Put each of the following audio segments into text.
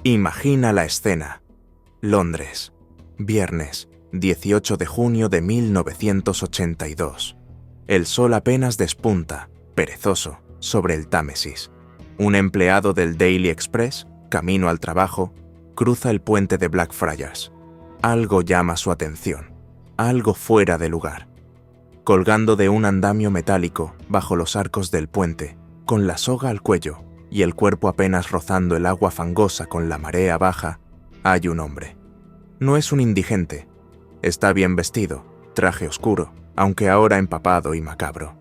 Imagina la escena. Londres, viernes, 18 de junio de 1982. El sol apenas despunta, perezoso, sobre el Támesis. Un empleado del Daily Express, camino al trabajo, cruza el puente de Blackfriars. Algo llama su atención, algo fuera de lugar. Colgando de un andamio metálico bajo los arcos del puente, con la soga al cuello y el cuerpo apenas rozando el agua fangosa con la marea baja, hay un hombre. No es un indigente. Está bien vestido, traje oscuro, aunque ahora empapado y macabro.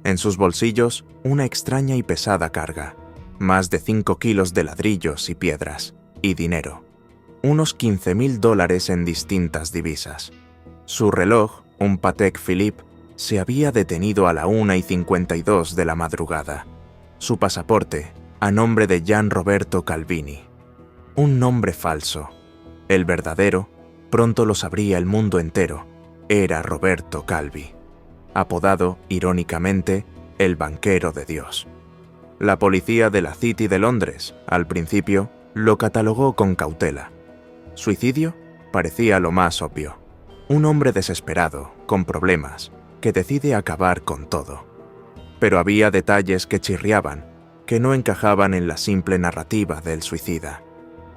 En sus bolsillos, una extraña y pesada carga. Más de 5 kilos de ladrillos y piedras, y dinero. Unos $15,000 en distintas divisas. Su reloj, un Patek Philippe, se había detenido a la 1:52 de la madrugada. Su pasaporte, a nombre de Gian Roberto Calvini. Un nombre falso. El verdadero, pronto lo sabría el mundo entero, era Roberto Calvi, apodado, irónicamente, el banquero de Dios. La policía de la City de Londres, al principio, lo catalogó con cautela. ¿Suicidio? Parecía lo más obvio. Un hombre desesperado, con problemas, que decide acabar con todo. Pero había detalles que chirriaban, que no encajaban en la simple narrativa del suicida.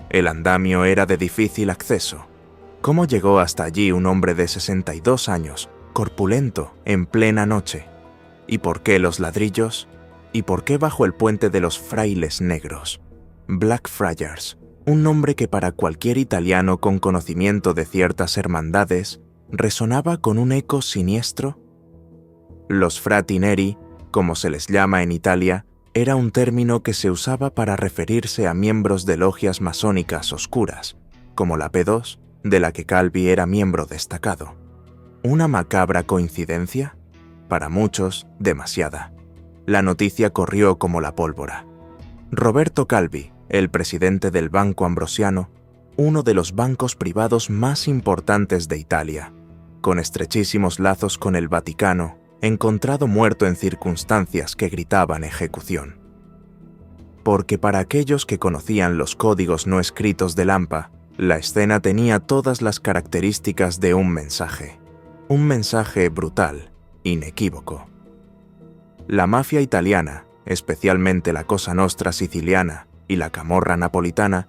El andamio era de difícil acceso. ¿Cómo llegó hasta allí un hombre de 62 años, corpulento, en plena noche? ¿Y por qué los ladrillos? ¿Y por qué bajo el puente de los Frailes Negros? Blackfriars, un nombre que para cualquier italiano con conocimiento de ciertas hermandades resonaba con un eco siniestro. Los frati neri, como se les llama en Italia, era un término que se usaba para referirse a miembros de logias masónicas oscuras, como la P2, de la que Calvi era miembro destacado. ¿Una macabra coincidencia? Para muchos, demasiada. La noticia corrió como la pólvora. Roberto Calvi, el presidente del Banco Ambrosiano, uno de los bancos privados más importantes de Italia, con estrechísimos lazos con el Vaticano, encontrado muerto en circunstancias que gritaban ejecución. Porque para aquellos que conocían los códigos no escritos del AMPA, la escena tenía todas las características de un mensaje brutal, inequívoco. La mafia italiana, especialmente la Cosa Nostra siciliana y la Camorra napolitana,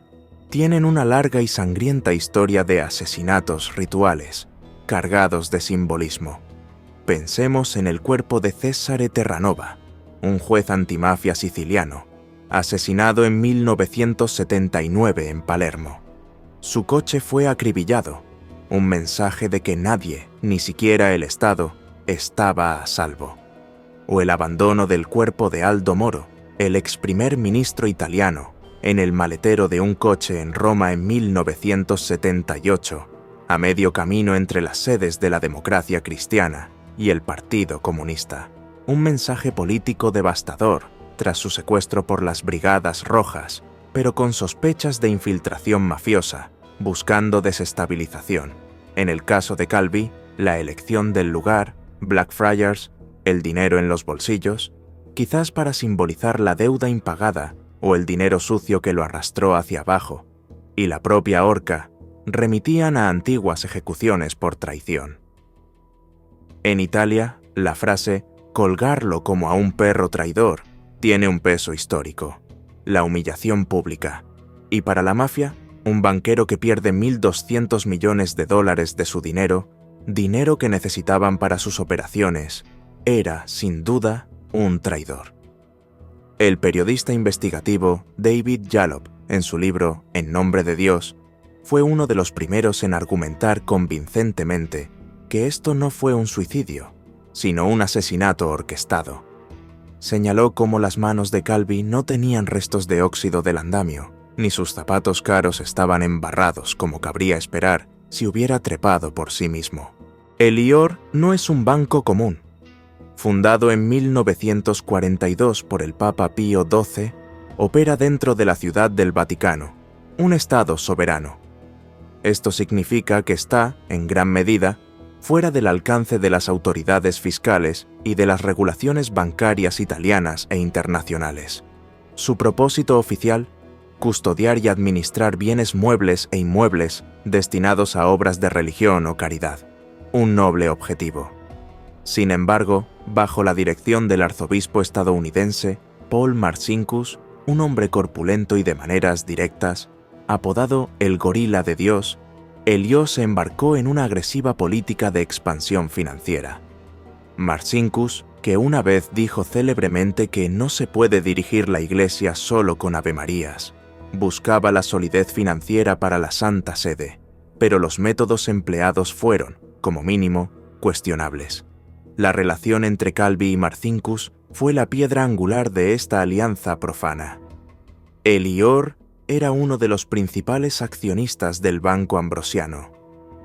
tienen una larga y sangrienta historia de asesinatos rituales, cargados de simbolismo. Pensemos en el cuerpo de Cesare Terranova, un juez antimafia siciliano, asesinado en 1979 en Palermo. Su coche fue acribillado, un mensaje de que nadie, ni siquiera el Estado, estaba a salvo. O el abandono del cuerpo de Aldo Moro, el ex primer ministro italiano, en el maletero de un coche en Roma en 1978, a medio camino entre las sedes de la Democracia Cristiana y el Partido Comunista. Un mensaje político devastador tras su secuestro por las Brigadas Rojas, pero con sospechas de infiltración mafiosa, buscando desestabilización. En el caso de Calvi, la elección del lugar, Blackfriars, el dinero en los bolsillos, quizás para simbolizar la deuda impagada o el dinero sucio que lo arrastró hacia abajo, y la propia horca, remitían a antiguas ejecuciones por traición. En Italia, la frase «colgarlo como a un perro traidor» tiene un peso histórico, la humillación pública, y para la mafia, un banquero que pierde $1.200 millones de su dinero que necesitaban para sus operaciones, era, sin duda, un traidor. El periodista investigativo David Jalop, en su libro En nombre de Dios, fue uno de los primeros en argumentar convincentemente que esto no fue un suicidio, sino un asesinato orquestado. Señaló cómo las manos de Calvi no tenían restos de óxido del andamio, ni sus zapatos caros estaban embarrados como cabría esperar si hubiera trepado por sí mismo. El IOR no es un banco común. Fundado en 1942 por el Papa Pío XII, opera dentro de la Ciudad del Vaticano, un estado soberano. Esto significa que está, en gran medida, fuera del alcance de las autoridades fiscales y de las regulaciones bancarias italianas e internacionales. Su propósito oficial, custodiar y administrar bienes muebles e inmuebles destinados a obras de religión o caridad, un noble objetivo. Sin embargo, bajo la dirección del arzobispo estadounidense Paul Marcinkus, un hombre corpulento y de maneras directas, apodado el Gorila de Dios, Eliot se embarcó en una agresiva política de expansión financiera. Marcinkus, que una vez dijo célebremente que no se puede dirigir la Iglesia solo con avemarías, buscaba la solidez financiera para la Santa Sede, pero los métodos empleados fueron, como mínimo, cuestionables. La relación entre Calvi y Marcinkus fue la piedra angular de esta alianza profana. Eliot era uno de los principales accionistas del Banco Ambrosiano.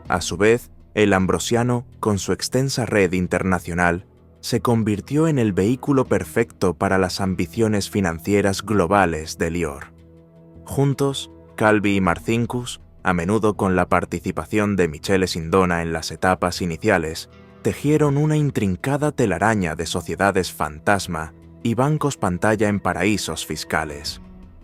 A su vez, el Ambrosiano, con su extensa red internacional, se convirtió en el vehículo perfecto para las ambiciones financieras globales de Eliot. Juntos, Calvi y Marcinkus, a menudo con la participación de Michele Sindona en las etapas iniciales, tejieron una intrincada telaraña de sociedades fantasma y bancos pantalla en paraísos fiscales.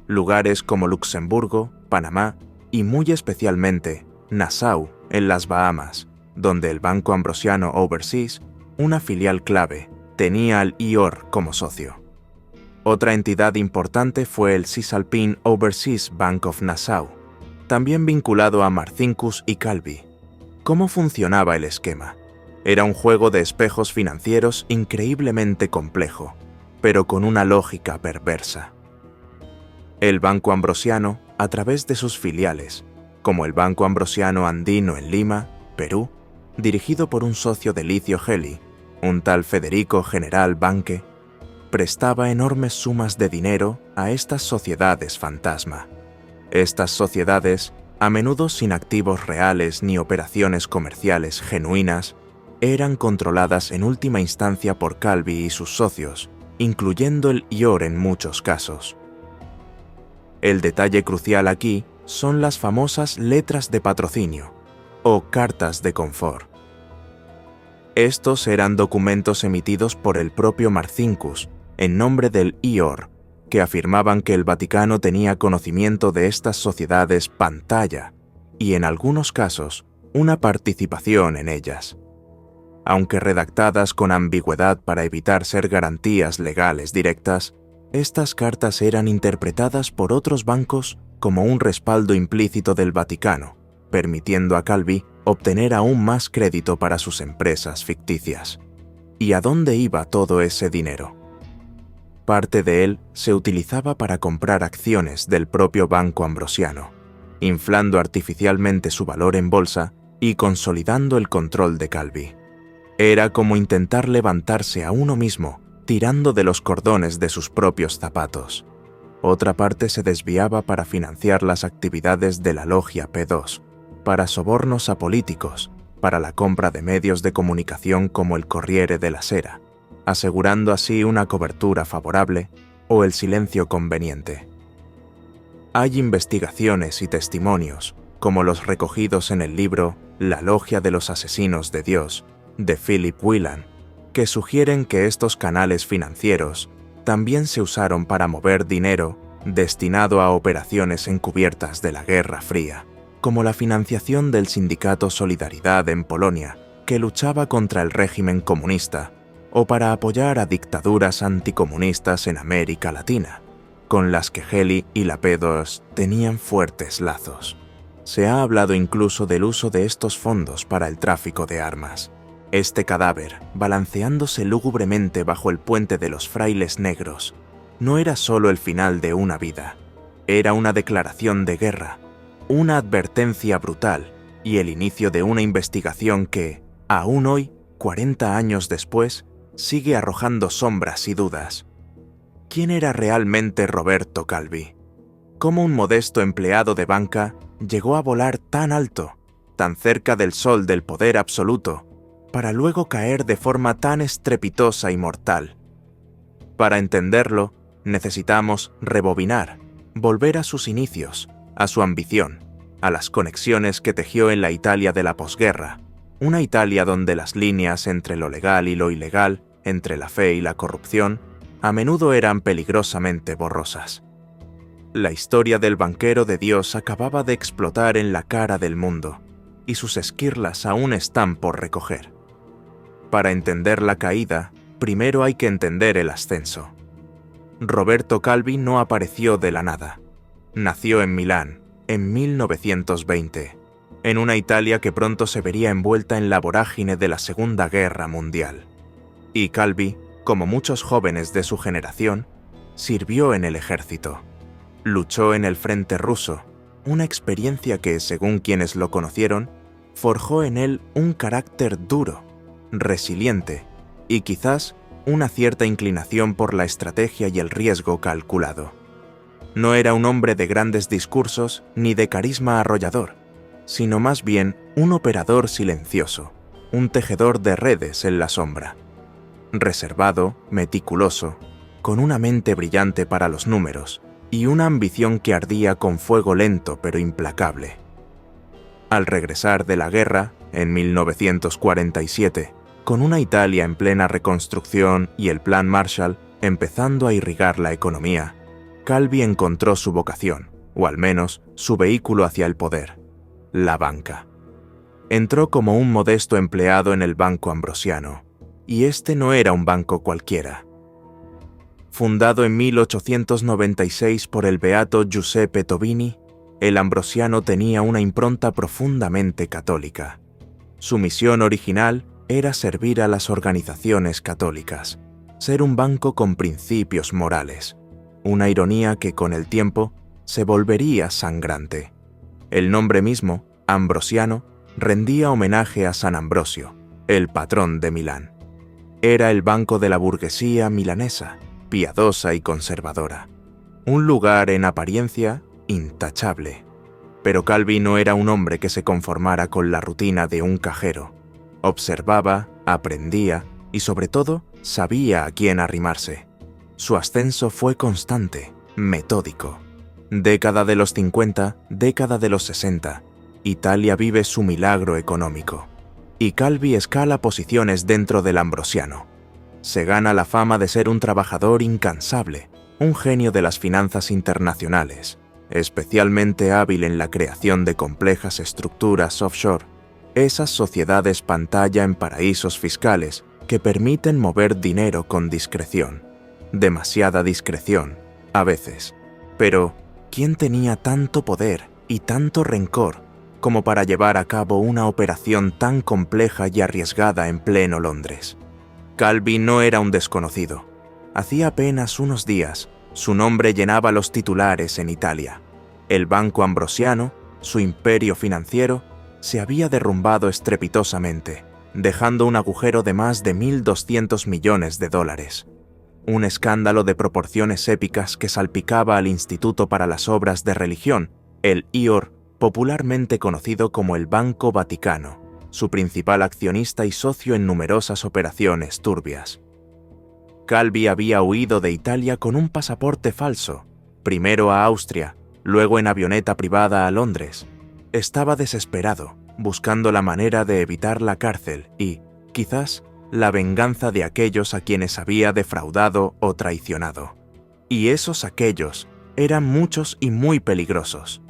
Lugares como Luxemburgo, Panamá y muy especialmente Nassau, en las Bahamas, donde el Banco Ambrosiano Overseas, una filial clave, tenía al IOR como socio. Otra entidad importante fue el Cisalpine Overseas Bank of Nassau, también vinculado a Marcinkus y Calvi. ¿Cómo funcionaba el esquema? Era un juego de espejos financieros increíblemente complejo, pero con una lógica perversa. El Banco Ambrosiano, a través de sus filiales, como el Banco Ambrosiano Andino en Lima, Perú, dirigido por un socio de Licio Gelli, un tal Federico General Banque, prestaba enormes sumas de dinero a estas sociedades fantasma. Estas sociedades, a menudo sin activos reales ni operaciones comerciales genuinas, eran controladas en última instancia por Calvi y sus socios, incluyendo el IOR en muchos casos. El detalle crucial aquí son las famosas letras de patrocinio, o cartas de confort. Estos eran documentos emitidos por el propio Marcinkus, en nombre del IOR, que afirmaban que el Vaticano tenía conocimiento de estas sociedades pantalla y, en algunos casos, una participación en ellas. Aunque redactadas con ambigüedad para evitar ser garantías legales directas, estas cartas eran interpretadas por otros bancos como un respaldo implícito del Vaticano, permitiendo a Calvi obtener aún más crédito para sus empresas ficticias. ¿Y a dónde iba todo ese dinero? Parte de él se utilizaba para comprar acciones del propio Banco Ambrosiano, inflando artificialmente su valor en bolsa y consolidando el control de Calvi. Era como intentar levantarse a uno mismo tirando de los cordones de sus propios zapatos. Otra parte se desviaba para financiar las actividades de la Logia P2, para sobornos a políticos, para la compra de medios de comunicación como el Corriere della Sera, asegurando así una cobertura favorable o el silencio conveniente. Hay investigaciones y testimonios, como los recogidos en el libro La Logia de los Asesinos de Dios, de Philip Whelan, que sugieren que estos canales financieros también se usaron para mover dinero destinado a operaciones encubiertas de la Guerra Fría, como la financiación del sindicato Solidaridad en Polonia, que luchaba contra el régimen comunista, o para apoyar a dictaduras anticomunistas en América Latina, con las que Gelli y la P2 tenían fuertes lazos. Se ha hablado incluso del uso de estos fondos para el tráfico de armas. Este cadáver, balanceándose lúgubremente bajo el puente de los frailes negros, no era solo el final de una vida, era una declaración de guerra, una advertencia brutal y el inicio de una investigación que, aún hoy, 40 años después, sigue arrojando sombras y dudas. ¿Quién era realmente Roberto Calvi? ¿Cómo un modesto empleado de banca llegó a volar tan alto, tan cerca del sol del poder absoluto, para luego caer de forma tan estrepitosa y mortal? Para entenderlo, necesitamos rebobinar, volver a sus inicios, a su ambición, a las conexiones que tejió en la Italia de la posguerra, una Italia donde las líneas entre lo legal y lo ilegal, entre la fe y la corrupción, a menudo eran peligrosamente borrosas. La historia del banquero de Dios acababa de explotar en la cara del mundo, y sus esquirlas aún están por recoger. Para entender la caída, primero hay que entender el ascenso. Roberto Calvi no apareció de la nada. Nació en Milán, en 1920, en una Italia que pronto se vería envuelta en la vorágine de la Segunda Guerra Mundial. Y Calvi, como muchos jóvenes de su generación, sirvió en el ejército. Luchó en el frente ruso, una experiencia que, según quienes lo conocieron, forjó en él un carácter duro, resiliente y quizás una cierta inclinación por la estrategia y el riesgo calculado. No era un hombre de grandes discursos ni de carisma arrollador, sino más bien un operador silencioso, un tejedor de redes en la sombra. Reservado, meticuloso, con una mente brillante para los números y una ambición que ardía con fuego lento pero implacable. Al regresar de la guerra, en 1947, con una Italia en plena reconstrucción y el Plan Marshall empezando a irrigar la economía, Calvi encontró su vocación, o al menos su vehículo hacia el poder: la banca. Entró como un modesto empleado en el Banco Ambrosiano, y este no era un banco cualquiera. Fundado en 1896 por el beato Giuseppe Tobini, el Ambrosiano tenía una impronta profundamente católica. Su misión original era servir a las organizaciones católicas, ser un banco con principios morales, una ironía que con el tiempo se volvería sangrante. El nombre mismo, Ambrosiano, rendía homenaje a San Ambrosio, el patrón de Milán. Era el banco de la burguesía milanesa, piadosa y conservadora. Un lugar en apariencia intachable. Pero Calvi no era un hombre que se conformara con la rutina de un cajero. Observaba, aprendía y sobre todo sabía a quién arrimarse. Su ascenso fue constante, metódico. Década de los 50, década de los 60, Italia vive su milagro económico. Y Calvi escala posiciones dentro del Ambrosiano. Se gana la fama de ser un trabajador incansable, un genio de las finanzas internacionales, especialmente hábil en la creación de complejas estructuras offshore, esas sociedades pantalla en paraísos fiscales que permiten mover dinero con discreción. Demasiada discreción, a veces. Pero, ¿quién tenía tanto poder y tanto rencor como para llevar a cabo una operación tan compleja y arriesgada en pleno Londres? Calvi no era un desconocido. Hacía apenas unos días, su nombre llenaba los titulares en Italia. El Banco Ambrosiano, su imperio financiero, se había derrumbado estrepitosamente, dejando un agujero de más de 1.200 millones de dólares. Un escándalo de proporciones épicas que salpicaba al Instituto para las Obras de Religión, el IOR, popularmente conocido como el Banco Vaticano, su principal accionista y socio en numerosas operaciones turbias. Calvi había huido de Italia con un pasaporte falso, primero a Austria, luego en avioneta privada a Londres. Estaba desesperado, buscando la manera de evitar la cárcel y, quizás, la venganza de aquellos a quienes había defraudado o traicionado. Y esos aquellos eran muchos y muy peligrosos.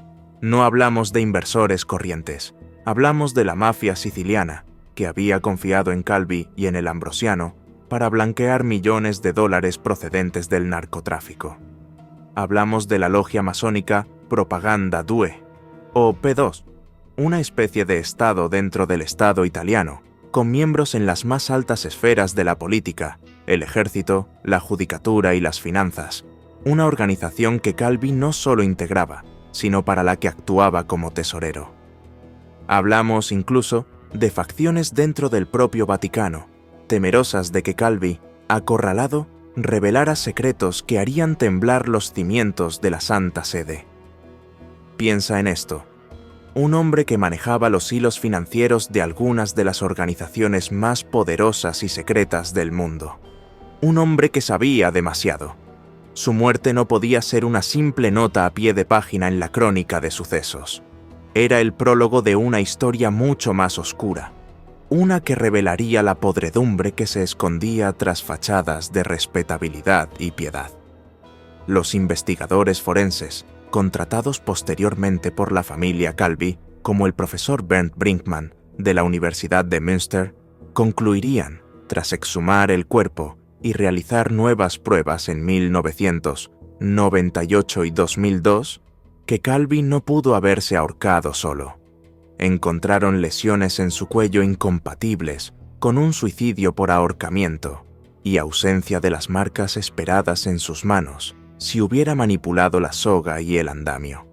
No hablamos de inversores corrientes, hablamos de la mafia siciliana, que había confiado en Calvi y en el Ambrosiano para blanquear millones de dólares procedentes del narcotráfico. Hablamos de la logia masónica Propaganda Due, o P2, una especie de Estado dentro del Estado italiano, con miembros en las más altas esferas de la política, el ejército, la judicatura y las finanzas, una organización que Calvi no solo integraba, sino para la que actuaba como tesorero. Hablamos incluso de facciones dentro del propio Vaticano, temerosas de que Calvi, acorralado, revelara secretos que harían temblar los cimientos de la Santa Sede. Piensa en esto. Un hombre que manejaba los hilos financieros de algunas de las organizaciones más poderosas y secretas del mundo. Un hombre que sabía demasiado. Su muerte no podía ser una simple nota a pie de página en la crónica de sucesos. Era el prólogo de una historia mucho más oscura, una que revelaría la podredumbre que se escondía tras fachadas de respetabilidad y piedad. Los investigadores forenses, contratados posteriormente por la familia Calvi, como el profesor Bernd Brinkmann de la Universidad de Münster, concluirían, tras exhumar el cuerpo y realizar nuevas pruebas en 1998 y 2002, que Calvi no pudo haberse ahorcado solo. Encontraron lesiones en su cuello incompatibles con un suicidio por ahorcamiento y ausencia de las marcas esperadas en sus manos si hubiera manipulado la soga y el andamio.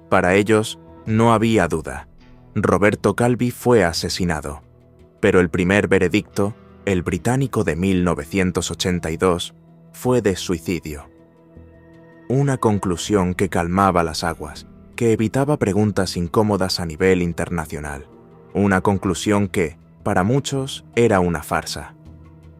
Para ellos, no había duda. Roberto Calvi fue asesinado, pero el primer veredicto, el británico de 1982, fue de suicidio. Una conclusión que calmaba las aguas, que evitaba preguntas incómodas a nivel internacional. Una conclusión que, para muchos, era una farsa.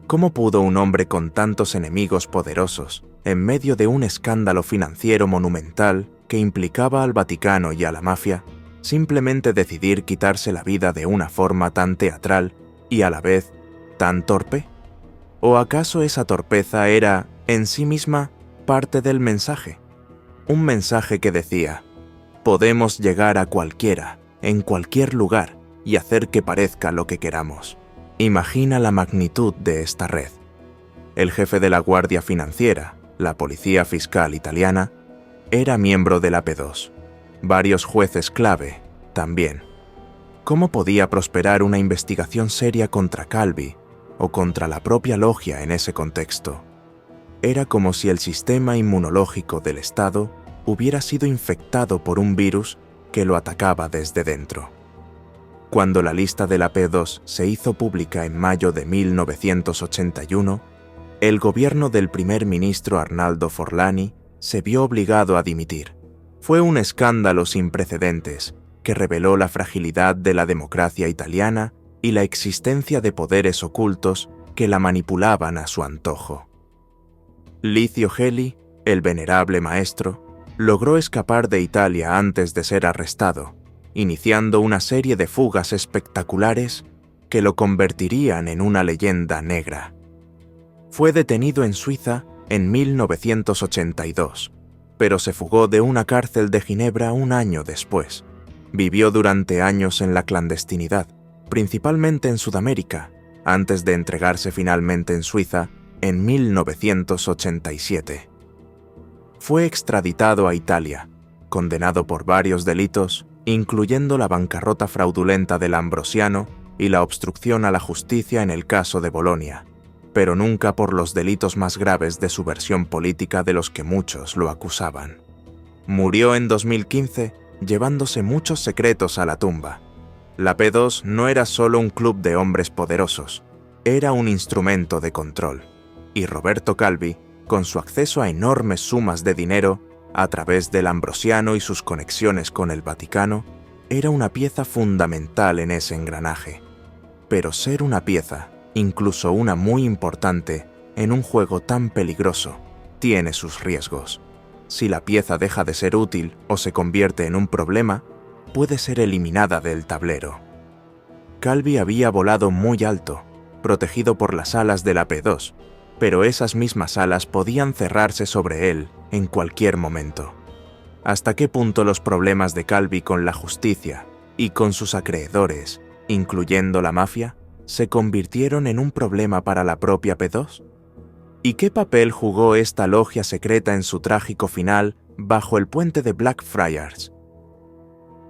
¿Cómo pudo un hombre con tantos enemigos poderosos, en medio de un escándalo financiero monumental que implicaba al Vaticano y a la mafia, simplemente decidir quitarse la vida de una forma tan teatral y a la vez tan torpe? ¿O acaso esa torpeza era, en sí misma, parte del mensaje? Un mensaje que decía: podemos llegar a cualquiera, en cualquier lugar, y hacer que parezca lo que queramos. Imagina la magnitud de esta red. El jefe de la Guardia Financiera, la Policía Fiscal italiana, era miembro de la P2. Varios jueces clave, también. ¿Cómo podía prosperar una investigación seria contra Calvi o contra la propia logia en ese contexto? Era como si el sistema inmunológico del Estado hubiera sido infectado por un virus que lo atacaba desde dentro. Cuando la lista de la P2 se hizo pública en mayo de 1981, el gobierno del primer ministro Arnaldo Forlani se vio obligado a dimitir. Fue un escándalo sin precedentes que reveló la fragilidad de la democracia italiana y la existencia de poderes ocultos que la manipulaban a su antojo. Licio Gelli, el venerable maestro, logró escapar de Italia antes de ser arrestado, iniciando una serie de fugas espectaculares que lo convertirían en una leyenda negra. Fue detenido en Suiza en 1982, pero se fugó de una cárcel de Ginebra un año después. Vivió durante años en la clandestinidad, principalmente en Sudamérica, antes de entregarse finalmente en Suiza en 1987. Fue extraditado a Italia, condenado por varios delitos, incluyendo la bancarrota fraudulenta del Ambrosiano y la obstrucción a la justicia en el caso de Bolonia, pero nunca por los delitos más graves de subversión política de los que muchos lo acusaban. Murió en 2015 llevándose muchos secretos a la tumba. La P2 no era solo un club de hombres poderosos, era un instrumento de control, y Roberto Calvi, con su acceso a enormes sumas de dinero, a través del Ambrosiano y sus conexiones con el Vaticano, era una pieza fundamental en ese engranaje. Pero ser una pieza, incluso una muy importante, en un juego tan peligroso, tiene sus riesgos. Si la pieza deja de ser útil o se convierte en un problema, puede ser eliminada del tablero. Calvi había volado muy alto, protegido por las alas de la P2, pero esas mismas alas podían cerrarse sobre él en cualquier momento. ¿Hasta qué punto los problemas de Calvi con la justicia y con sus acreedores, incluyendo la mafia, se convirtieron en un problema para la propia P2? ¿Y qué papel jugó esta logia secreta en su trágico final bajo el puente de Blackfriars?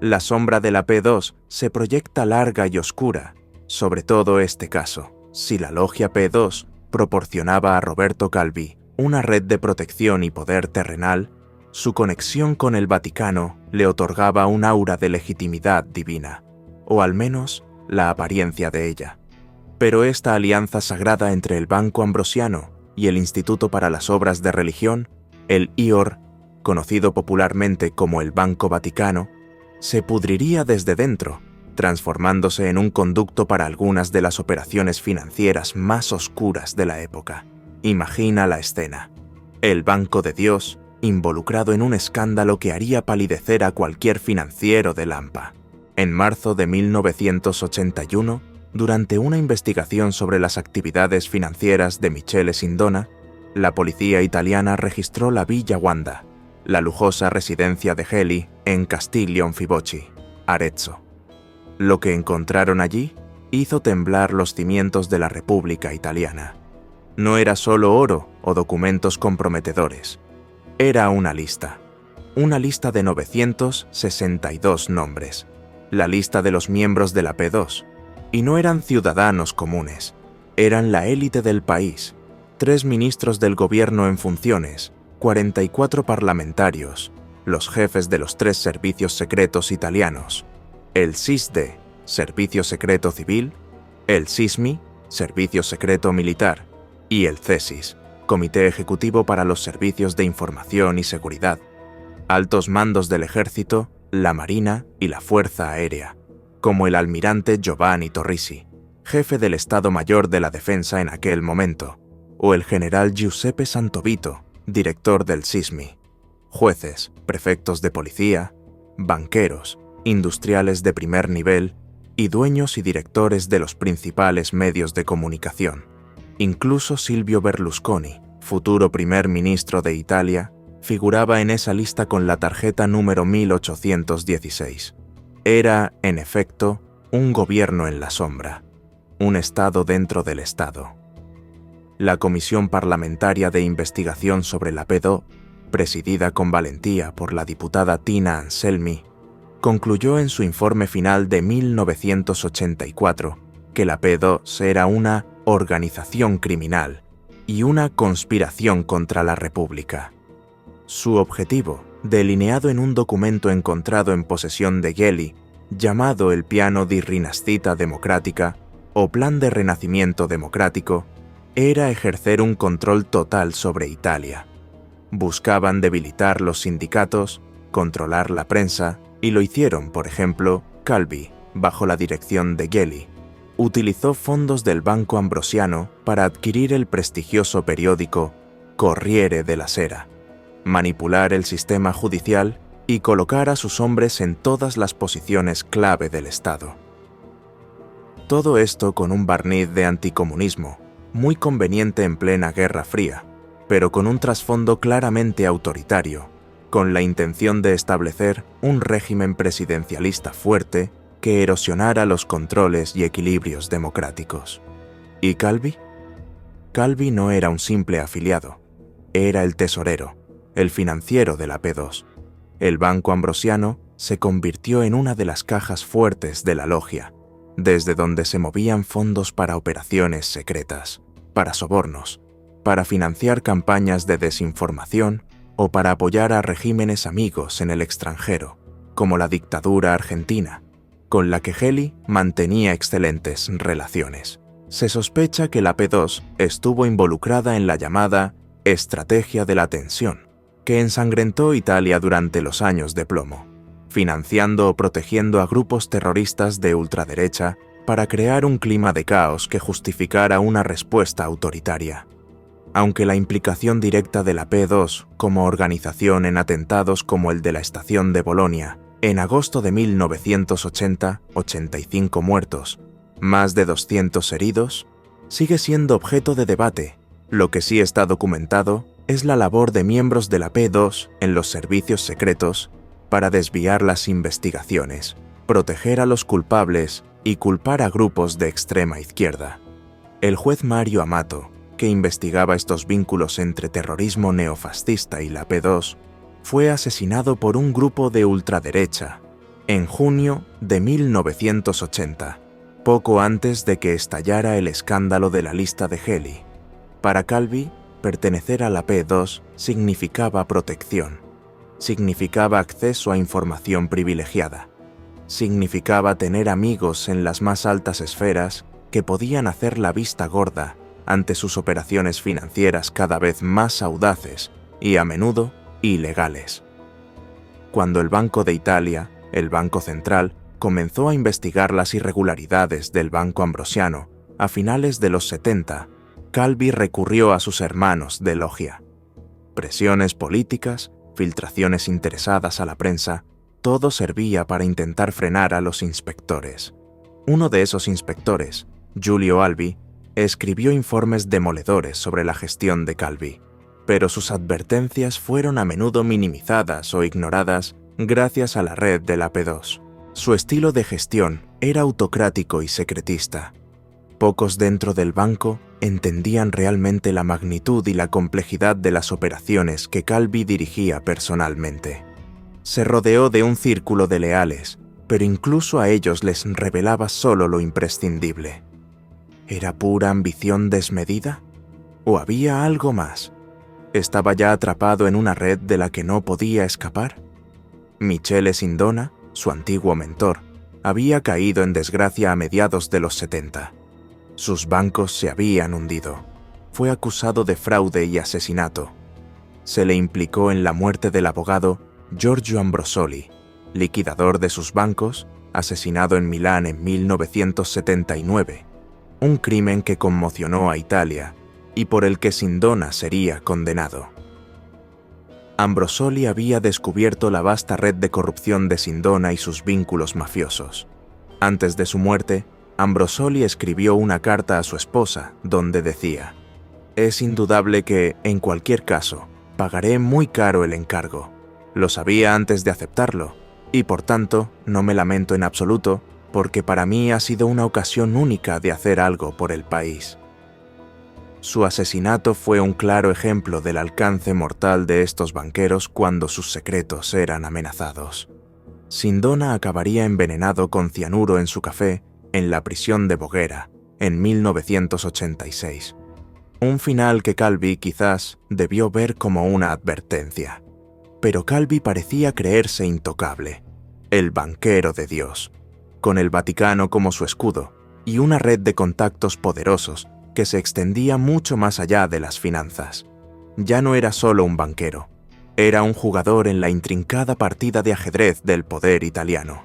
La sombra de la P2 se proyecta larga y oscura, sobre todo este caso. Si la logia P2 proporcionaba a Roberto Calvi una red de protección y poder terrenal, su conexión con el Vaticano le otorgaba un aura de legitimidad divina, o al menos la apariencia de ella. Pero esta alianza sagrada entre el Banco Ambrosiano y el Instituto para las Obras de Religión, el IOR, conocido popularmente como el Banco Vaticano, se pudriría desde dentro, transformándose en un conducto para algunas de las operaciones financieras más oscuras de la época. Imagina la escena. El Banco de Dios, involucrado en un escándalo que haría palidecer a cualquier financiero de Lampa. En marzo de 1981, durante una investigación sobre las actividades financieras de Michele Sindona, la policía italiana registró la Villa Wanda, la lujosa residencia de Gelli en Castiglione-Fibocchi, Arezzo. Lo que encontraron allí hizo temblar los cimientos de la República Italiana. No era solo oro o documentos comprometedores. Era una lista de 962 nombres, la lista de los miembros de la P2, y no eran ciudadanos comunes, eran la élite del país, 3 ministros del gobierno en funciones, 44 parlamentarios, los jefes de los 3 servicios secretos italianos, el SISD, Servicio Secreto Civil, el SISMI, Servicio Secreto Militar, y el CESIS, Comité Ejecutivo para los Servicios de Información y Seguridad, altos mandos del ejército, la marina y la fuerza aérea, como el almirante Giovanni Torrisi, jefe del Estado Mayor de la Defensa en aquel momento, o el general Giuseppe Santovito, director del SISMI, jueces, prefectos de policía, banqueros, industriales de primer nivel y dueños y directores de los principales medios de comunicación. Incluso Silvio Berlusconi, futuro primer ministro de Italia, figuraba en esa lista con la tarjeta número 1816. Era, en efecto, un gobierno en la sombra, un Estado dentro del Estado. La Comisión Parlamentaria de Investigación sobre la P2, presidida con valentía por la diputada Tina Anselmi, concluyó en su informe final de 1984 que la P2 era una organización criminal y una conspiración contra la República. Su objetivo, delineado en un documento encontrado en posesión de Gelli, llamado el Piano di Rinascita Democratica o Plan de Renacimiento Democrático, era ejercer un control total sobre Italia. Buscaban debilitar los sindicatos, controlar la prensa, y lo hicieron, por ejemplo, Calvi, bajo la dirección de Gelli. Utilizó fondos del Banco Ambrosiano para adquirir el prestigioso periódico Corriere della Sera, manipular el sistema judicial y colocar a sus hombres en todas las posiciones clave del Estado. Todo esto con un barniz de anticomunismo, muy conveniente en plena Guerra Fría, pero con un trasfondo claramente autoritario, con la intención de establecer un régimen presidencialista fuerte que erosionara los controles y equilibrios democráticos. ¿Y Calvi? Calvi no era un simple afiliado, era el tesorero, el financiero de la P2. El Banco Ambrosiano se convirtió en una de las cajas fuertes de la logia, desde donde se movían fondos para operaciones secretas, para sobornos, para financiar campañas de desinformación o para apoyar a regímenes amigos en el extranjero, como la dictadura argentina, con la que Gelli mantenía excelentes relaciones. Se sospecha que la P2 estuvo involucrada en la llamada Estrategia de la Tensión, que ensangrentó Italia durante los años de plomo, financiando o protegiendo a grupos terroristas de ultraderecha para crear un clima de caos que justificara una respuesta autoritaria. Aunque la implicación directa de la P2 como organización en atentados como el de la estación de Bolonia, en agosto de 1980, 85 muertos, más de 200 heridos, sigue siendo objeto de debate. Lo que sí está documentado es la labor de miembros de la P2 en los servicios secretos para desviar las investigaciones, proteger a los culpables y culpar a grupos de extrema izquierda. El juez Mario Amato, que investigaba estos vínculos entre terrorismo neofascista y la P2, fue asesinado por un grupo de ultraderecha en junio de 1980, poco antes de que estallara el escándalo de la lista de Gelli. Para Calvi, pertenecer a la P2 significaba protección, significaba acceso a información privilegiada, significaba tener amigos en las más altas esferas que podían hacer la vista gorda ante sus operaciones financieras cada vez más audaces y a menudo ilegales. Cuando el Banco de Italia, el Banco Central, comenzó a investigar las irregularidades del Banco Ambrosiano a finales de los 70, Calvi recurrió a sus hermanos de logia. Presiones políticas, filtraciones interesadas a la prensa, todo servía para intentar frenar a los inspectores. Uno de esos inspectores, Giulio Albi, escribió informes demoledores sobre la gestión de Calvi. pero sus advertencias fueron a menudo minimizadas o ignoradas gracias a la red de la P2. Su estilo de gestión era autocrático y secretista. Pocos dentro del banco entendían realmente la magnitud y la complejidad de las operaciones que Calvi dirigía personalmente. Se rodeó de un círculo de leales, pero incluso a ellos les revelaba solo lo imprescindible. ¿Era pura ambición desmedida? ¿O había algo más? ¿Estaba ya atrapado en una red de la que no podía escapar? Michele Sindona, su antiguo mentor, había caído en desgracia a mediados de los 70. Sus bancos se habían hundido. Fue acusado de fraude y asesinato. Se le implicó en la muerte del abogado Giorgio Ambrosoli, liquidador de sus bancos, asesinado en Milán en 1979, un crimen que conmocionó a Italia y por el que Sindona sería condenado. Ambrosoli había descubierto la vasta red de corrupción de Sindona y sus vínculos mafiosos. Antes de su muerte, Ambrosoli escribió una carta a su esposa donde decía: «Es indudable que, en cualquier caso, pagaré muy caro el encargo. Lo sabía antes de aceptarlo, y por tanto no me lamento en absoluto, porque para mí ha sido una ocasión única de hacer algo por el país». Su asesinato fue un claro ejemplo del alcance mortal de estos banqueros cuando sus secretos eran amenazados. Sindona acabaría envenenado con cianuro en su café en la prisión de Voghera en 1986. Un final que Calvi quizás debió ver como una advertencia. Pero Calvi parecía creerse intocable, el banquero de Dios, con el Vaticano como su escudo y una red de contactos poderosos que se extendía mucho más allá de las finanzas. Ya no era solo un banquero, era un jugador en la intrincada partida de ajedrez del poder italiano.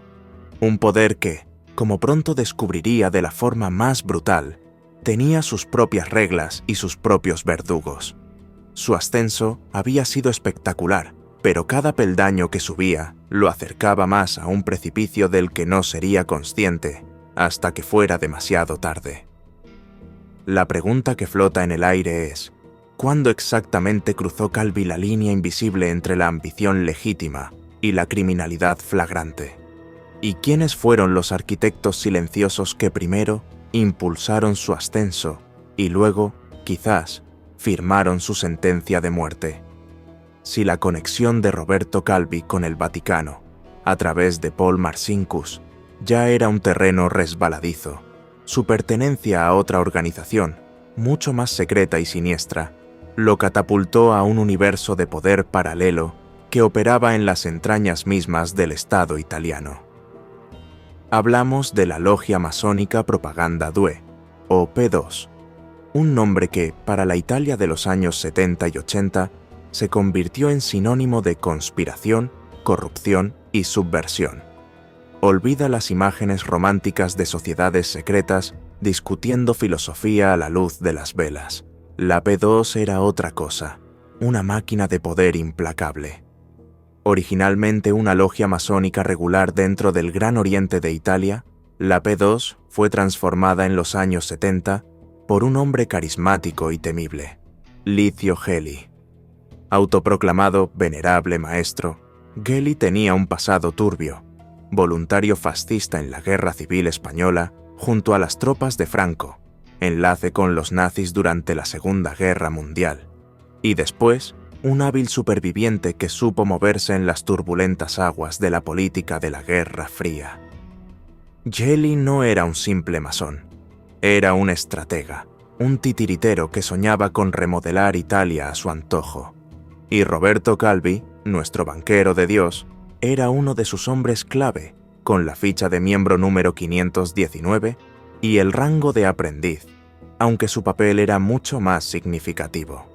Un poder que, como pronto descubriría de la forma más brutal, tenía sus propias reglas y sus propios verdugos. Su ascenso había sido espectacular, pero cada peldaño que subía lo acercaba más a un precipicio del que no sería consciente hasta que fuera demasiado tarde. La pregunta que flota en el aire es: ¿cuándo exactamente cruzó Calvi la línea invisible entre la ambición legítima y la criminalidad flagrante? ¿Y quiénes fueron los arquitectos silenciosos que primero impulsaron su ascenso y luego, quizás, firmaron su sentencia de muerte? Si la conexión de Roberto Calvi con el Vaticano, a través de Paul Marcinkus, ya era un terreno resbaladizo, su pertenencia a otra organización, mucho más secreta y siniestra, lo catapultó a un universo de poder paralelo que operaba en las entrañas mismas del Estado italiano. Hablamos de la Logia Masónica Propaganda Due, o P2, un nombre que, para la Italia de los años 70 y 80, se convirtió en sinónimo de conspiración, corrupción y subversión. Olvida las imágenes románticas de sociedades secretas discutiendo filosofía a la luz de las velas. La P2 era otra cosa, una máquina de poder implacable. Originalmente una logia masónica regular dentro del Gran Oriente de Italia, la P2 fue transformada en los años 70 por un hombre carismático y temible, Licio Gelli. Autoproclamado venerable maestro, Gelli tenía un pasado turbio, voluntario fascista en la Guerra Civil Española junto a las tropas de Franco, enlace con los nazis durante la Segunda Guerra Mundial, y después un hábil superviviente que supo moverse en las turbulentas aguas de la política de la Guerra Fría. Gelli no era un simple masón, era un estratega, un titiritero que soñaba con remodelar Italia a su antojo. Y Roberto Calvi, nuestro banquero de Dios, era uno de sus hombres clave, con la ficha de miembro número 519 y el rango de aprendiz, aunque su papel era mucho más significativo.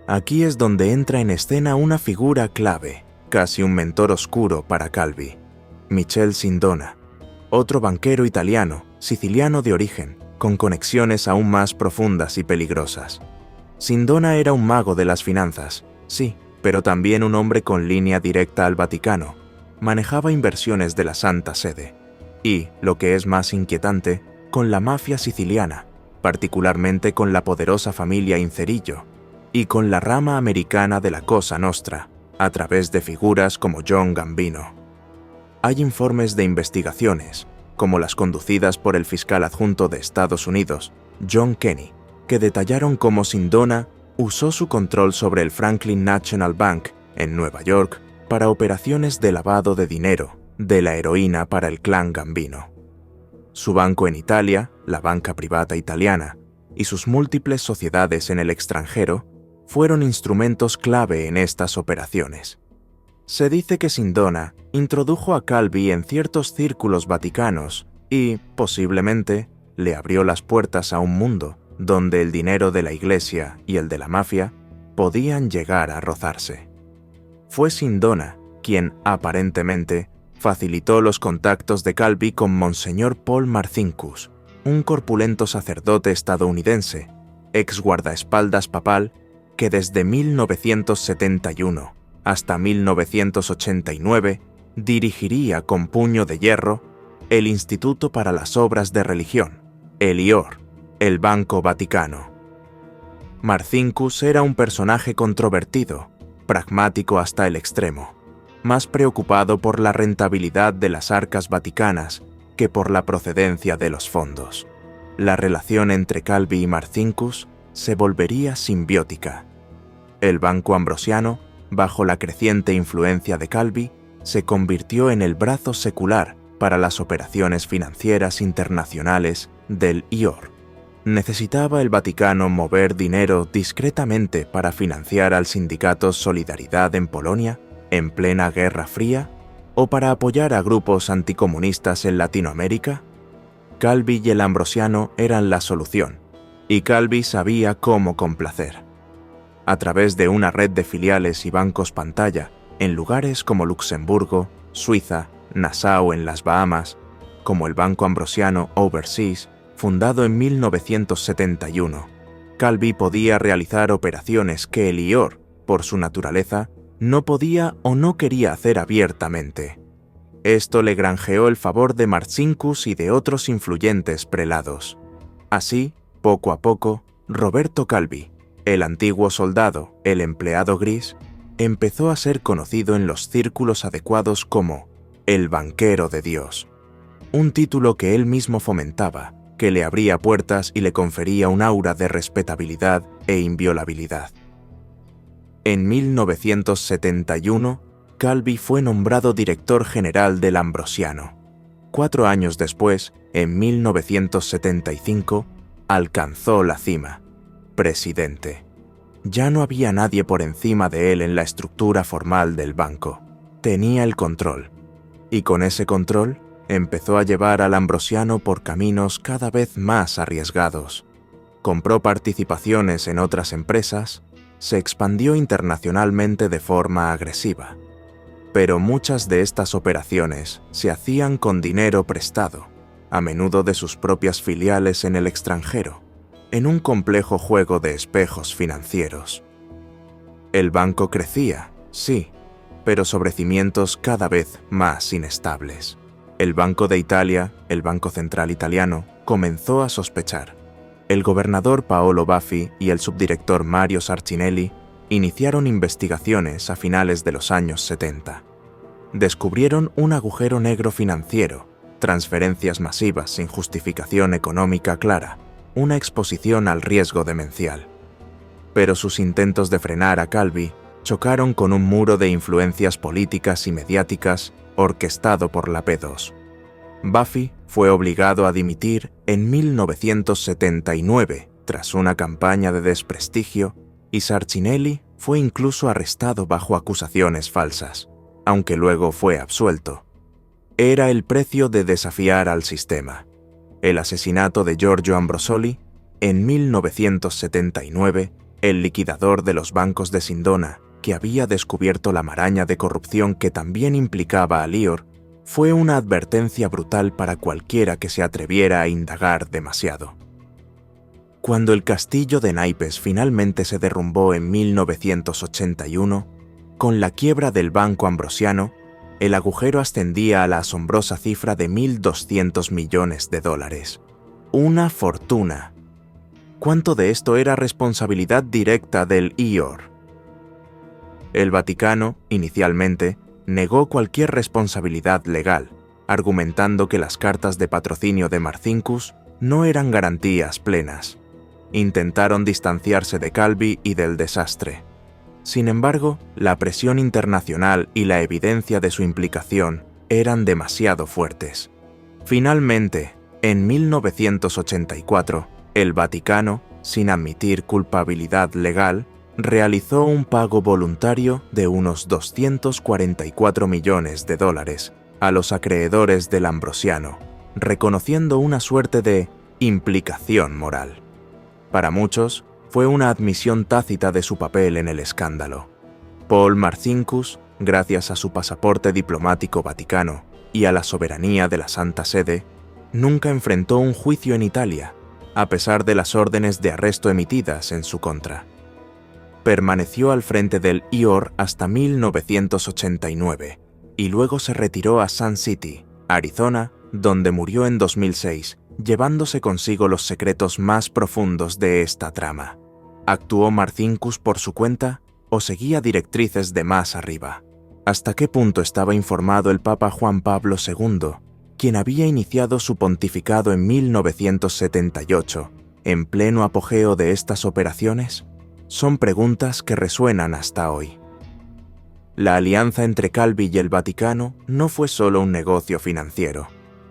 Aquí es donde entra en escena una figura clave, casi un mentor oscuro para Calvi, Michele Sindona, otro banquero italiano, siciliano de origen, con conexiones aún más profundas y peligrosas. Sindona era un mago de las finanzas, sí, pero también un hombre con línea directa al Vaticano. Manejaba inversiones de la Santa Sede y, lo que es más inquietante, con la mafia siciliana, particularmente con la poderosa familia Incerillo. y con la rama americana de la Cosa Nostra, a través de figuras como John Gambino. Hay informes de investigaciones, como las conducidas por el fiscal adjunto de Estados Unidos, John Kenney, que detallaron cómo Sindona usó su control sobre el Franklin National Bank en Nueva York para operaciones de lavado de dinero de la heroína para el clan Gambino. Su banco en Italia, la banca privata italiana, y sus múltiples sociedades en el extranjero fueron instrumentos clave en estas operaciones. Se dice que Sindona introdujo a Calvi en ciertos círculos vaticanos y, posiblemente, le abrió las puertas a un mundo donde el dinero de la Iglesia y el de la mafia podían llegar a rozarse. Fue Sindona quien, aparentemente, facilitó los contactos de Calvi con Monseñor Paul Marcinkus, un corpulento sacerdote estadounidense, ex guardaespaldas papal, que desde 1971 hasta 1989 dirigiría con puño de hierro el Instituto para las Obras de Religión, el IOR, el Banco Vaticano. Marcinkus era un personaje controvertido, pragmático hasta el extremo, más preocupado por la rentabilidad de las arcas vaticanas que por la procedencia de los fondos. La relación entre Calvi y Marcinkus se volvería simbiótica. El Banco Ambrosiano, bajo la creciente influencia de Calvi, se convirtió en el brazo secular para las operaciones financieras internacionales del IOR. ¿Necesitaba el Vaticano mover dinero discretamente para financiar al sindicato Solidaridad en Polonia, en plena Guerra Fría, o para apoyar a grupos anticomunistas en Latinoamérica? Calvi y el Ambrosiano eran la solución, y Calvi sabía cómo complacer. A través de una red de filiales y bancos pantalla en lugares como Luxemburgo, Suiza, Nassau en las Bahamas, como el Banco Ambrosiano Overseas, fundado en 1971, Calvi podía realizar operaciones que el IOR, por su naturaleza, no podía o no quería hacer abiertamente. Esto le granjeó el favor de Marcinkus y de otros influyentes prelados. Así, poco a poco, Roberto Calvi, el antiguo soldado, el empleado gris, empezó a ser conocido en los círculos adecuados como el banquero de Dios, un título que él mismo fomentaba, que le abría puertas y le confería un aura de respetabilidad e inviolabilidad. En 1971, Calvi fue nombrado director general del Ambrosiano. 4 años después, en 1975, alcanzó la cima: presidente. Ya no había nadie por encima de él en la estructura formal del banco. Tenía el control. Y con ese control, empezó a llevar al Ambrosiano por caminos cada vez más arriesgados. Compró participaciones en otras empresas, se expandió internacionalmente de forma agresiva. Pero muchas de estas operaciones se hacían con dinero prestado, a menudo de sus propias filiales en el extranjero, en un complejo juego de espejos financieros. El banco crecía, sí, pero sobre cimientos cada vez más inestables. El Banco de Italia, el Banco Central Italiano, comenzó a sospechar. El gobernador Paolo Baffi y el subdirector Mario Sarcinelli iniciaron investigaciones a finales de los años 70. Descubrieron un agujero negro financiero, transferencias masivas sin justificación económica clara, una exposición al riesgo demencial. Pero sus intentos de frenar a Calvi chocaron con un muro de influencias políticas y mediáticas orquestado por la P2. Baffi fue obligado a dimitir en 1979 tras una campaña de desprestigio y Sarcinelli fue incluso arrestado bajo acusaciones falsas, aunque luego fue absuelto. Era el precio de desafiar al sistema. El asesinato de Giorgio Ambrosoli, en 1979, el liquidador de los bancos de Sindona, que había descubierto la maraña de corrupción que también implicaba a IOR, fue una advertencia brutal para cualquiera que se atreviera a indagar demasiado. Cuando el castillo de naipes finalmente se derrumbó en 1981, con la quiebra del Banco Ambrosiano, el agujero ascendía a la asombrosa cifra de $1.200 millones. Una fortuna. ¿Cuánto de esto era responsabilidad directa del IOR? El Vaticano, inicialmente, negó cualquier responsabilidad legal, argumentando que las cartas de patrocinio de Marcinkus no eran garantías plenas. Intentaron distanciarse de Calvi y del desastre. Sin embargo, la presión internacional y la evidencia de su implicación eran demasiado fuertes. Finalmente, en 1984, el Vaticano, sin admitir culpabilidad legal, realizó un pago voluntario de unos 244 millones de dólares a los acreedores del Ambrosiano, reconociendo una suerte de implicación moral. Para muchos, fue una admisión tácita de su papel en el escándalo. Paul Marcinkus, gracias a su pasaporte diplomático vaticano y a la soberanía de la Santa Sede, nunca enfrentó un juicio en Italia, a pesar de las órdenes de arresto emitidas en su contra. Permaneció al frente del IOR hasta 1989 y luego se retiró a Sun City, Arizona, donde murió en 2006, llevándose consigo los secretos más profundos de esta trama. ¿Actuó Marcinkus por su cuenta o seguía directrices de más arriba? ¿Hasta qué punto estaba informado el Papa Juan Pablo II, quien había iniciado su pontificado en 1978, en pleno apogeo de estas operaciones? Son preguntas que resuenan hasta hoy. La alianza entre Calvi y el Vaticano no fue solo un negocio financiero,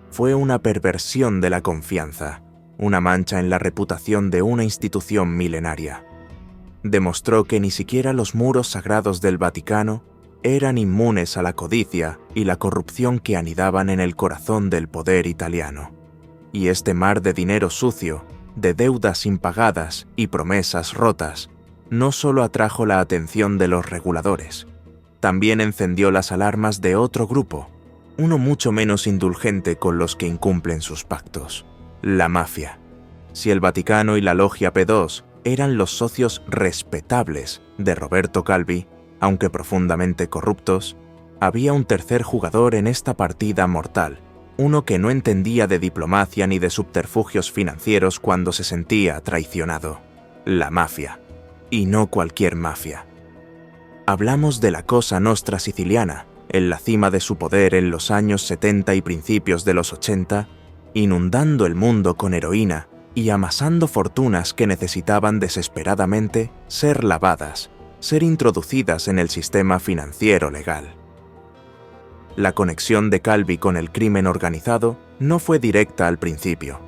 fue una perversión de la confianza, una mancha en la reputación de una institución milenaria. Demostró que ni siquiera los muros sagrados del Vaticano eran inmunes a la codicia y la corrupción que anidaban en el corazón del poder italiano. Y este mar de dinero sucio, de deudas impagadas y promesas rotas, no solo atrajo la atención de los reguladores, también encendió las alarmas de otro grupo, uno mucho menos indulgente con los que incumplen sus pactos: la mafia. Si el Vaticano y la Logia P2 eran los socios respetables de Roberto Calvi, aunque profundamente corruptos, había un tercer jugador en esta partida mortal, uno que no entendía de diplomacia ni de subterfugios financieros cuando se sentía traicionado: la mafia. Y no cualquier mafia. Hablamos de la Cosa Nostra siciliana, en la cima de su poder en los años 70 y principios de los 80, inundando el mundo con heroína y amasando fortunas que necesitaban desesperadamente ser lavadas, ser introducidas en el sistema financiero legal. La conexión de Calvi con el crimen organizado no fue directa al principio.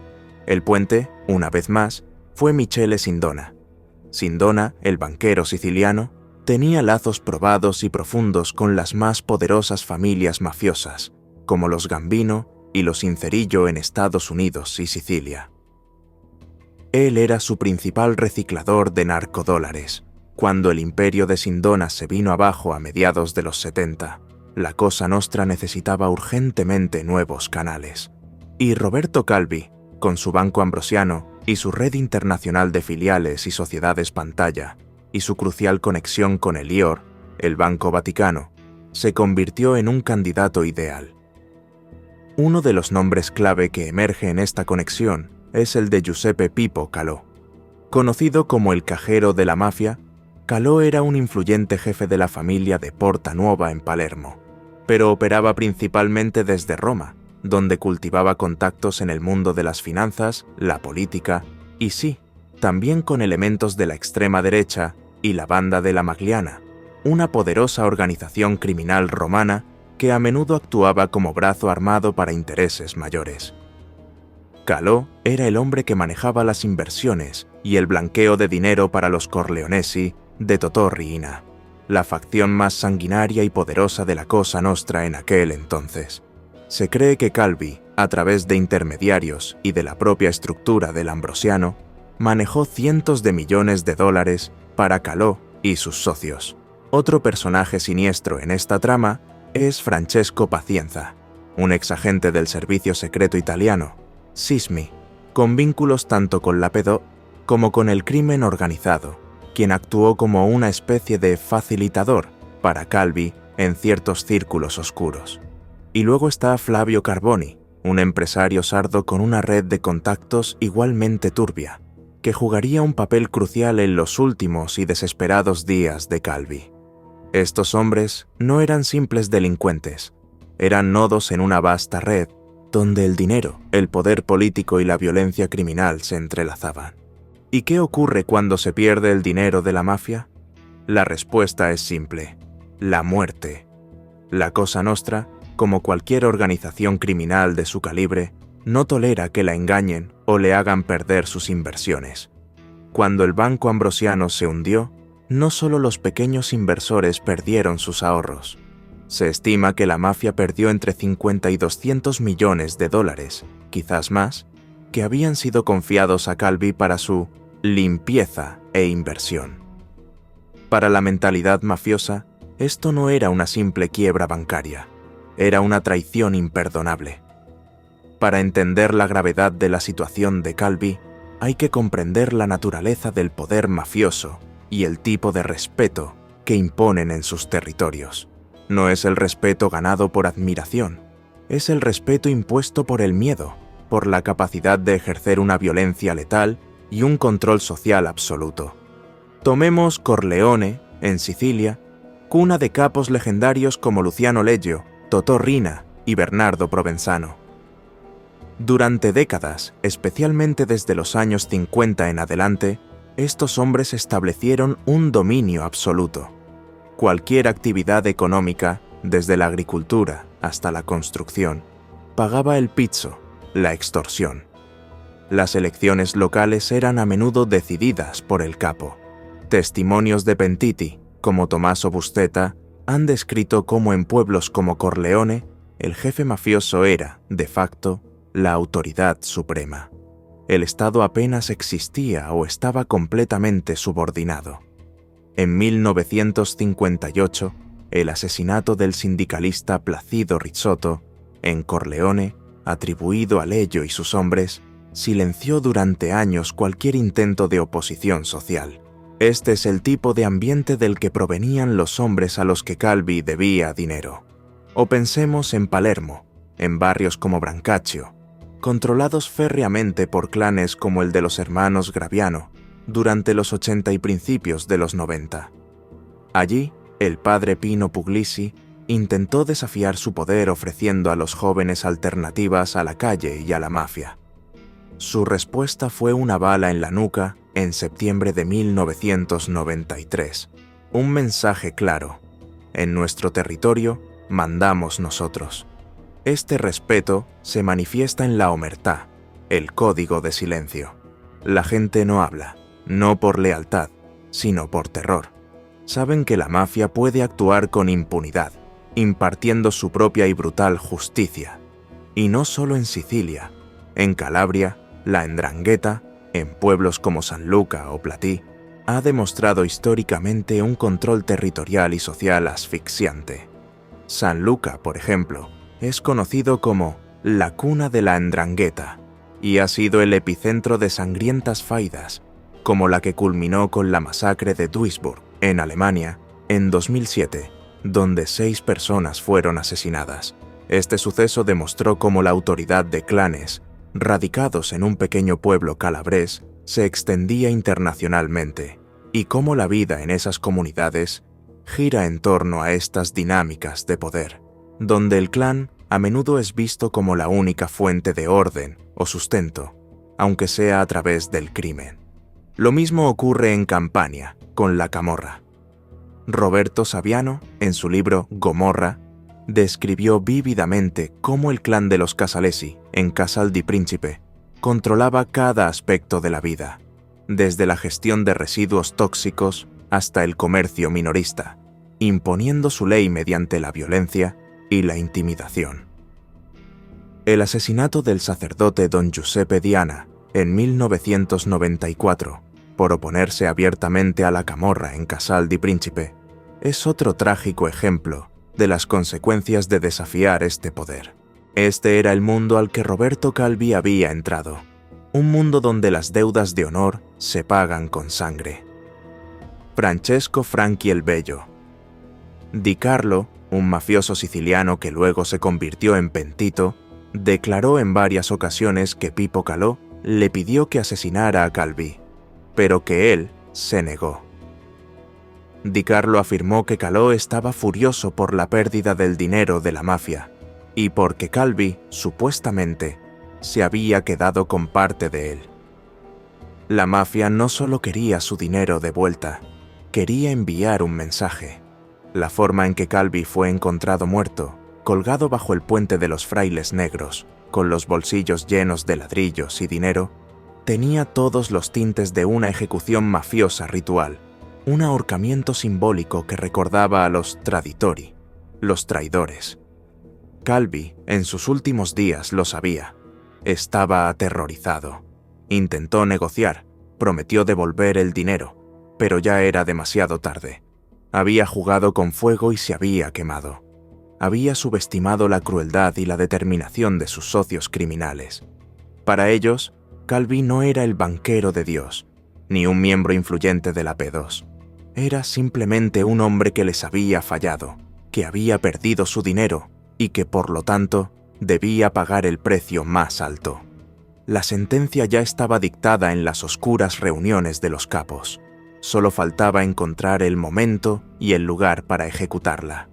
El puente, una vez más, fue Michele Sindona. Sindona, el banquero siciliano, tenía lazos probados y profundos con las más poderosas familias mafiosas, como los Gambino y los Incerillo en Estados Unidos y Sicilia. Él era su principal reciclador de narcodólares. Cuando el imperio de Sindona se vino abajo a mediados de los 70, la Cosa Nostra necesitaba urgentemente nuevos canales. Y Roberto Calvi, con su Banco Ambrosiano y su red internacional de filiales y sociedades pantalla, y su crucial conexión con el IOR, el Banco Vaticano, se convirtió en un candidato ideal. Uno de los nombres clave que emerge en esta conexión es el de Giuseppe Pippo Calò. Conocido como el cajero de la mafia, Calò era un influyente jefe de la familia de Porta Nuova en Palermo, pero operaba principalmente desde Roma, donde cultivaba contactos en el mundo de las finanzas, la política y sí, también con elementos de la extrema derecha y la Banda della Magliana, una poderosa organización criminal romana que a menudo actuaba como brazo armado para intereses mayores. Calò era el hombre que manejaba las inversiones y el blanqueo de dinero para los Corleonesi de Totò Riina, la facción más sanguinaria y poderosa de la Cosa Nostra en aquel entonces. Se cree que Calvi, a través de intermediarios y de la propia estructura del Ambrosiano, manejó cientos de millones de dólares para Calò y sus socios. Otro personaje siniestro en esta trama es Francesco Pazienza, un exagente del servicio secreto italiano, Sismi, con vínculos tanto con la P2 como con el crimen organizado, quien actuó como una especie de facilitador para Calvi en ciertos círculos oscuros. Y luego está Flavio Carboni, un empresario sardo con una red de contactos igualmente turbia. que jugaría un papel crucial en los últimos y desesperados días de Calvi. Estos hombres no eran simples delincuentes, eran nodos en una vasta red donde el dinero, el poder político y la violencia criminal se entrelazaban. ¿Y qué ocurre cuando se pierde el dinero de la mafia? La respuesta es simple: la muerte. La Cosa Nostra, como cualquier organización criminal de su calibre, no tolera que la engañen o le hagan perder sus inversiones. Cuando el Banco Ambrosiano se hundió, no solo los pequeños inversores perdieron sus ahorros. Se estima que la mafia perdió entre 50 y 200 millones de dólares, quizás más, que habían sido confiados a Calvi para su limpieza e inversión. Para la mentalidad mafiosa, esto no era una simple quiebra bancaria, era una traición imperdonable. Para entender la gravedad de la situación de Calvi, hay que comprender la naturaleza del poder mafioso y el tipo de respeto que imponen en sus territorios. No es el respeto ganado por admiración, es el respeto impuesto por el miedo, por la capacidad de ejercer una violencia letal y un control social absoluto. Tomemos Corleone, en Sicilia, cuna de capos legendarios como Luciano Leggio, Totò Riina y Bernardo Provenzano. Durante décadas, especialmente desde los años 50 en adelante, estos hombres establecieron un dominio absoluto. Cualquier actividad económica, desde la agricultura hasta la construcción, pagaba el pizzo, la extorsión. Las elecciones locales eran a menudo decididas por el capo. Testimonios de Pentiti, como Tommaso Buscetta, han descrito cómo en pueblos como Corleone, el jefe mafioso era, de facto, la autoridad suprema. El Estado apenas existía o estaba completamente subordinado. En 1958, el asesinato del sindicalista Placido Rizzotto, en Corleone, atribuido a Leggio y sus hombres, silenció durante años cualquier intento de oposición social. Este es el tipo de ambiente del que provenían los hombres a los que Calvi debía dinero. O pensemos en Palermo, en barrios como Brancaccio, controlados férreamente por clanes como el de los hermanos Graviano, durante los 80 y principios de los 90. Allí, el padre Pino Puglisi intentó desafiar su poder ofreciendo a los jóvenes alternativas a la calle y a la mafia. Su respuesta fue una bala en la nuca en septiembre de 1993. Un mensaje claro: en nuestro territorio mandamos nosotros. Este respeto se manifiesta en la omertá, el código de silencio. La gente no habla, no por lealtad, sino por terror. Saben que la mafia puede actuar con impunidad, impartiendo su propia y brutal justicia. Y no solo en Sicilia, en Calabria, la 'Ndrangheta, en pueblos como Sanlúcar o Platí, ha demostrado históricamente un control territorial y social asfixiante. Sanlúcar, por ejemplo, es conocido como la cuna de la 'Ndrangheta y ha sido el epicentro de sangrientas faidas, como la que culminó con la masacre de Duisburg, en Alemania, en 2007, donde 6 personas fueron asesinadas. Este suceso demostró cómo la autoridad de clanes, radicados en un pequeño pueblo calabrés, se extendía internacionalmente, y cómo la vida en esas comunidades gira en torno a estas dinámicas de poder, donde el clan a menudo es visto como la única fuente de orden o sustento, aunque sea a través del crimen. Lo mismo ocurre en Campania, con la camorra. Roberto Saviano, en su libro Gomorra, describió vívidamente cómo el clan de los Casalesi, en Casal di Principe, controlaba cada aspecto de la vida, desde la gestión de residuos tóxicos hasta el comercio minorista, imponiendo su ley mediante la violencia y la intimidación. El asesinato del sacerdote don Giuseppe Diana, en 1994, por oponerse abiertamente a la camorra en Casal di Principe, es otro trágico ejemplo de las consecuencias de desafiar este poder. Este era el mundo al que Roberto Calvi había entrado, un mundo donde las deudas de honor se pagan con sangre. Francesco Franchi el Bello. Di Carlo, un mafioso siciliano que luego se convirtió en pentito, declaró en varias ocasiones que Pippo Calò le pidió que asesinara a Calvi. pero que él se negó. Di Carlo afirmó que Calò estaba furioso por la pérdida del dinero de la mafia y porque Calvi, supuestamente, se había quedado con parte de él. La mafia no solo quería su dinero de vuelta, quería enviar un mensaje. La forma en que Calvi fue encontrado muerto, colgado bajo el puente de los Frailes Negros, con los bolsillos llenos de ladrillos y dinero, tenía todos los tintes de una ejecución mafiosa ritual, un ahorcamiento simbólico que recordaba a los traditori, los traidores. Calvi, en sus últimos días, lo sabía. Estaba aterrorizado. Intentó negociar, prometió devolver el dinero, pero ya era demasiado tarde. Había jugado con fuego y se había quemado. Había subestimado la crueldad y la determinación de sus socios criminales. Para ellos, Calvi no era el banquero de Dios, ni un miembro influyente de la P2. Era simplemente un hombre que les había fallado, que había perdido su dinero y que, por lo tanto, debía pagar el precio más alto. La sentencia ya estaba dictada en las oscuras reuniones de los capos. Solo faltaba encontrar el momento y el lugar para ejecutarla.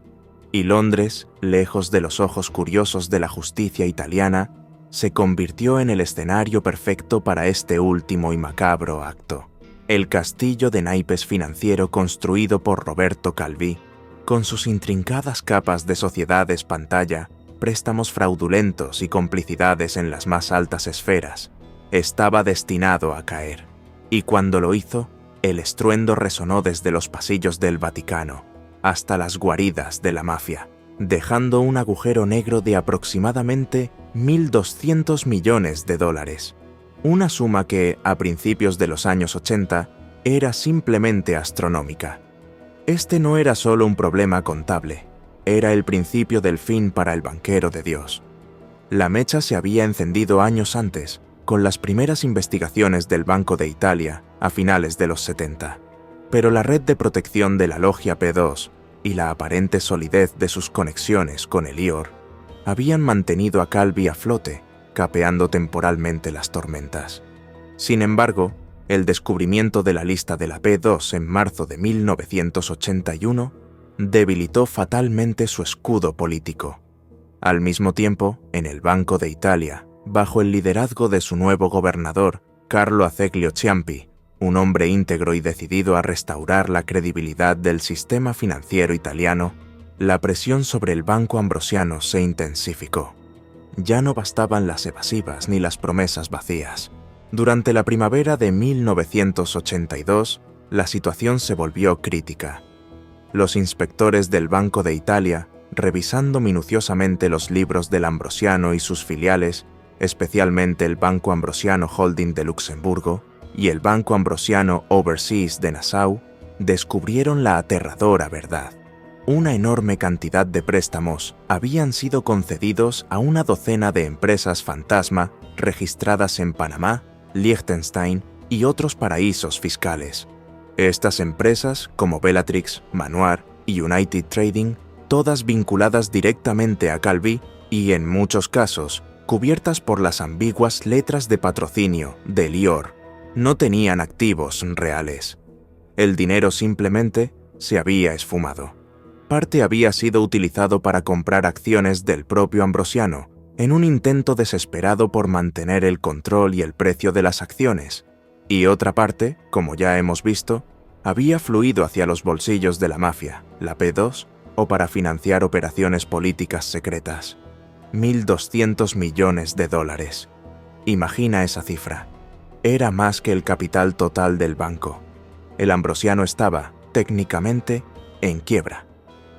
Y Londres, lejos de los ojos curiosos de la justicia italiana, se convirtió en el escenario perfecto para este último y macabro acto. El castillo de naipes financiero construido por Roberto Calvi, con sus intrincadas capas de sociedades pantalla, préstamos fraudulentos y complicidades en las más altas esferas, estaba destinado a caer. Y cuando lo hizo, el estruendo resonó desde los pasillos del Vaticano hasta las guaridas de la mafia, dejando un agujero negro de aproximadamente 1.200 millones de dólares. Una suma que, a principios de los años 80, era simplemente astronómica. Este no era solo un problema contable, era el principio del fin para el banquero de Dios. La mecha se había encendido años antes, con las primeras investigaciones del Banco de Italia a finales de los 70. Pero la red de protección de la logia P2 y la aparente solidez de sus conexiones con el IOR habían mantenido a Calvi a flote, capeando temporalmente las tormentas. Sin embargo, el descubrimiento de la lista de la P2 en marzo de 1981 debilitó fatalmente su escudo político. Al mismo tiempo, en el Banco de Italia, bajo el liderazgo de su nuevo gobernador, Carlo Azeglio Ciampi, un hombre íntegro y decidido a restaurar la credibilidad del sistema financiero italiano, la presión sobre el Banco Ambrosiano se intensificó. Ya no bastaban las evasivas ni las promesas vacías. Durante la primavera de 1982, la situación se volvió crítica. Los inspectores del Banco de Italia, revisando minuciosamente los libros del Ambrosiano y sus filiales, especialmente el Banco Ambrosiano Holding de Luxemburgo y el Banco Ambrosiano Overseas de Nassau, descubrieron la aterradora verdad. Una enorme cantidad de préstamos habían sido concedidos a una docena de empresas fantasma registradas en Panamá, Liechtenstein y otros paraísos fiscales. Estas empresas, como Bellatrix, Manuar y United Trading, todas vinculadas directamente a Calvi y, en muchos casos, cubiertas por las ambiguas letras de patrocinio del IOR, no tenían activos reales. El dinero simplemente se había esfumado. Parte había sido utilizado para comprar acciones del propio Ambrosiano, en un intento desesperado por mantener el control y el precio de las acciones, y otra parte, como ya hemos visto, había fluido hacia los bolsillos de la mafia, la P2, o para financiar operaciones políticas secretas. 1.200 millones de dólares. Imagina esa cifra. Era más que el capital total del banco. El Ambrosiano estaba, técnicamente, en quiebra.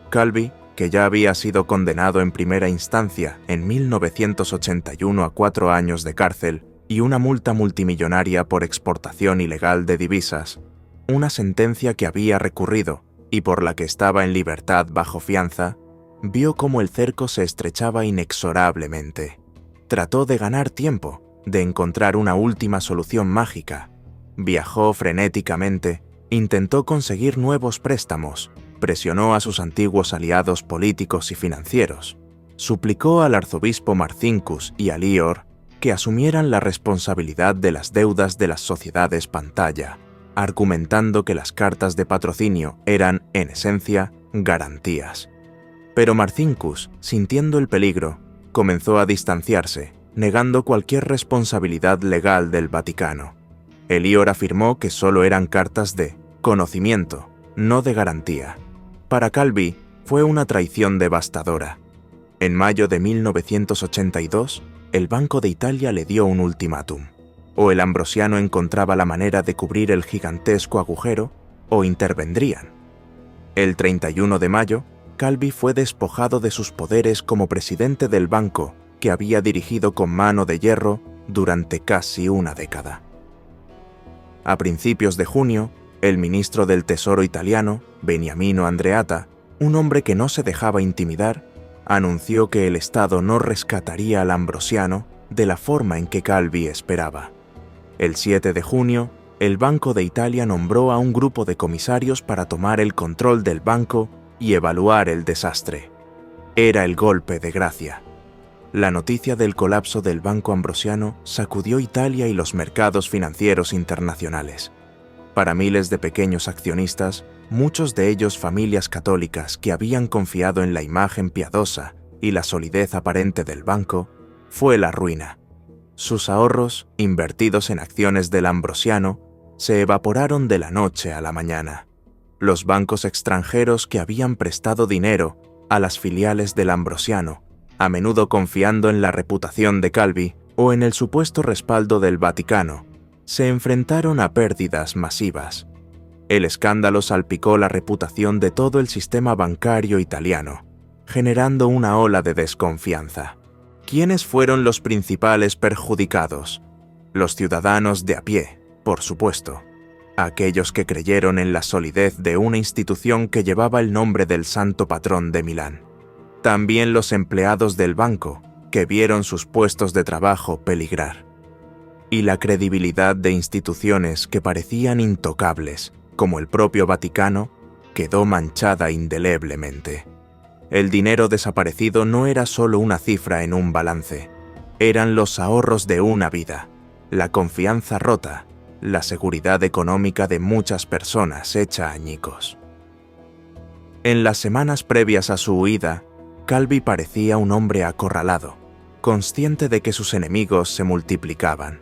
Calvi, que ya había sido condenado en primera instancia en 1981 a 4 años de cárcel y una multa multimillonaria por exportación ilegal de divisas, una sentencia que había recurrido y por la que estaba en libertad bajo fianza, vio cómo el cerco se estrechaba inexorablemente. Trató de ganar tiempo, de encontrar una última solución mágica. Viajó frenéticamente, intentó conseguir nuevos préstamos, presionó a sus antiguos aliados políticos y financieros, suplicó al arzobispo Marcinkus y al IOR que asumieran la responsabilidad de las deudas de las sociedades pantalla, argumentando que las cartas de patrocinio eran, en esencia, garantías. Pero Marcinkus, sintiendo el peligro, comenzó a distanciarse, negando cualquier responsabilidad legal del Vaticano. Elior afirmó que solo eran cartas de conocimiento, no de garantía. Para Calvi, fue una traición devastadora. En mayo de 1982, el Banco de Italia le dio un ultimátum. O el Ambrosiano encontraba la manera de cubrir el gigantesco agujero, o intervendrían. El 31 de mayo, Calvi fue despojado de sus poderes como presidente del banco que había dirigido con mano de hierro durante casi una década. A principios de junio, el ministro del Tesoro italiano, Beniamino Andreatta, un hombre que no se dejaba intimidar, anunció que el Estado no rescataría al Ambrosiano de la forma en que Calvi esperaba. El 7 de junio, el Banco de Italia nombró a un grupo de comisarios para tomar el control del banco y evaluar el desastre. Era el golpe de gracia. La noticia del colapso del Banco Ambrosiano sacudió Italia y los mercados financieros internacionales. Para miles de pequeños accionistas, muchos de ellos familias católicas que habían confiado en la imagen piadosa y la solidez aparente del banco, fue la ruina. Sus ahorros, invertidos en acciones del Ambrosiano, se evaporaron de la noche a la mañana. Los bancos extranjeros que habían prestado dinero a las filiales del Ambrosiano, a menudo confiando en la reputación de Calvi o en el supuesto respaldo del Vaticano, se enfrentaron a pérdidas masivas. El escándalo salpicó la reputación de todo el sistema bancario italiano, generando una ola de desconfianza. ¿Quiénes fueron los principales perjudicados? Los ciudadanos de a pie, por supuesto. Aquellos que creyeron en la solidez de una institución que llevaba el nombre del santo patrón de Milán. También los empleados del banco, que vieron sus puestos de trabajo peligrar. Y la credibilidad de instituciones que parecían intocables, como el propio Vaticano, quedó manchada indeleblemente. El dinero desaparecido no era solo una cifra en un balance, eran los ahorros de una vida, la confianza rota, la seguridad económica de muchas personas hecha añicos. En las semanas previas a su huida, Calvi parecía un hombre acorralado, consciente de que sus enemigos se multiplicaban.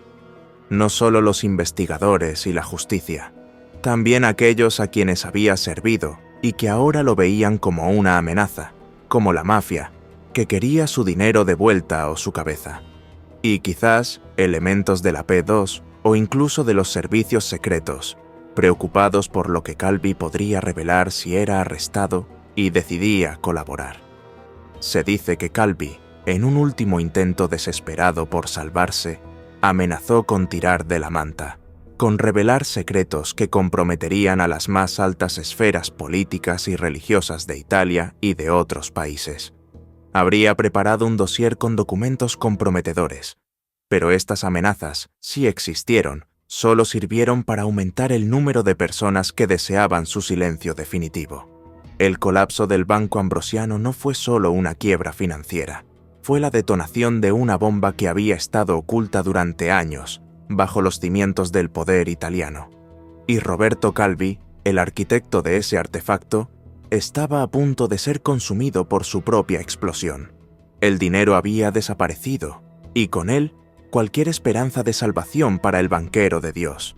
No solo los investigadores y la justicia, también aquellos a quienes había servido y que ahora lo veían como una amenaza, como la mafia, que quería su dinero de vuelta o su cabeza. Y quizás elementos de la P2 o incluso de los servicios secretos, preocupados por lo que Calvi podría revelar si era arrestado y decidía colaborar. Se dice que Calvi, en un último intento desesperado por salvarse, amenazó con tirar de la manta, con revelar secretos que comprometerían a las más altas esferas políticas y religiosas de Italia y de otros países. Habría preparado un dossier con documentos comprometedores, pero estas amenazas, si existieron, solo sirvieron para aumentar el número de personas que deseaban su silencio definitivo. El colapso del Banco Ambrosiano no fue solo una quiebra financiera, fue la detonación de una bomba que había estado oculta durante años, bajo los cimientos del poder italiano. Y Roberto Calvi, el arquitecto de ese artefacto, estaba a punto de ser consumido por su propia explosión. El dinero había desaparecido, y con él, cualquier esperanza de salvación para el banquero de Dios.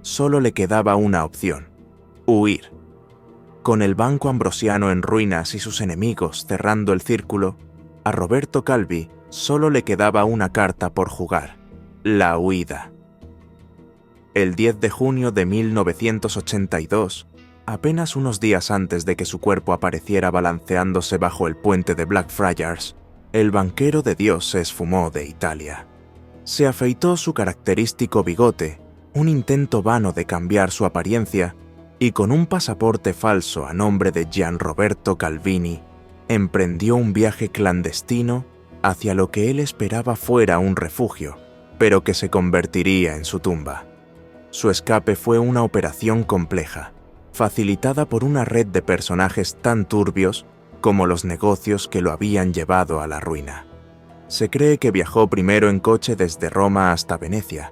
Solo le quedaba una opción: huir. Con el Banco Ambrosiano en ruinas y sus enemigos cerrando el círculo, a Roberto Calvi solo le quedaba una carta por jugar: la huida. El 10 de junio de 1982, apenas unos días antes de que su cuerpo apareciera balanceándose bajo el puente de Blackfriars, el banquero de Dios se esfumó de Italia. Se afeitó su característico bigote, un intento vano de cambiar su apariencia, y con un pasaporte falso a nombre de Gianroberto Calvini, emprendió un viaje clandestino hacia lo que él esperaba fuera un refugio, pero que se convertiría en su tumba. Su escape fue una operación compleja, facilitada por una red de personajes tan turbios como los negocios que lo habían llevado a la ruina. Se cree que viajó primero en coche desde Roma hasta Venecia.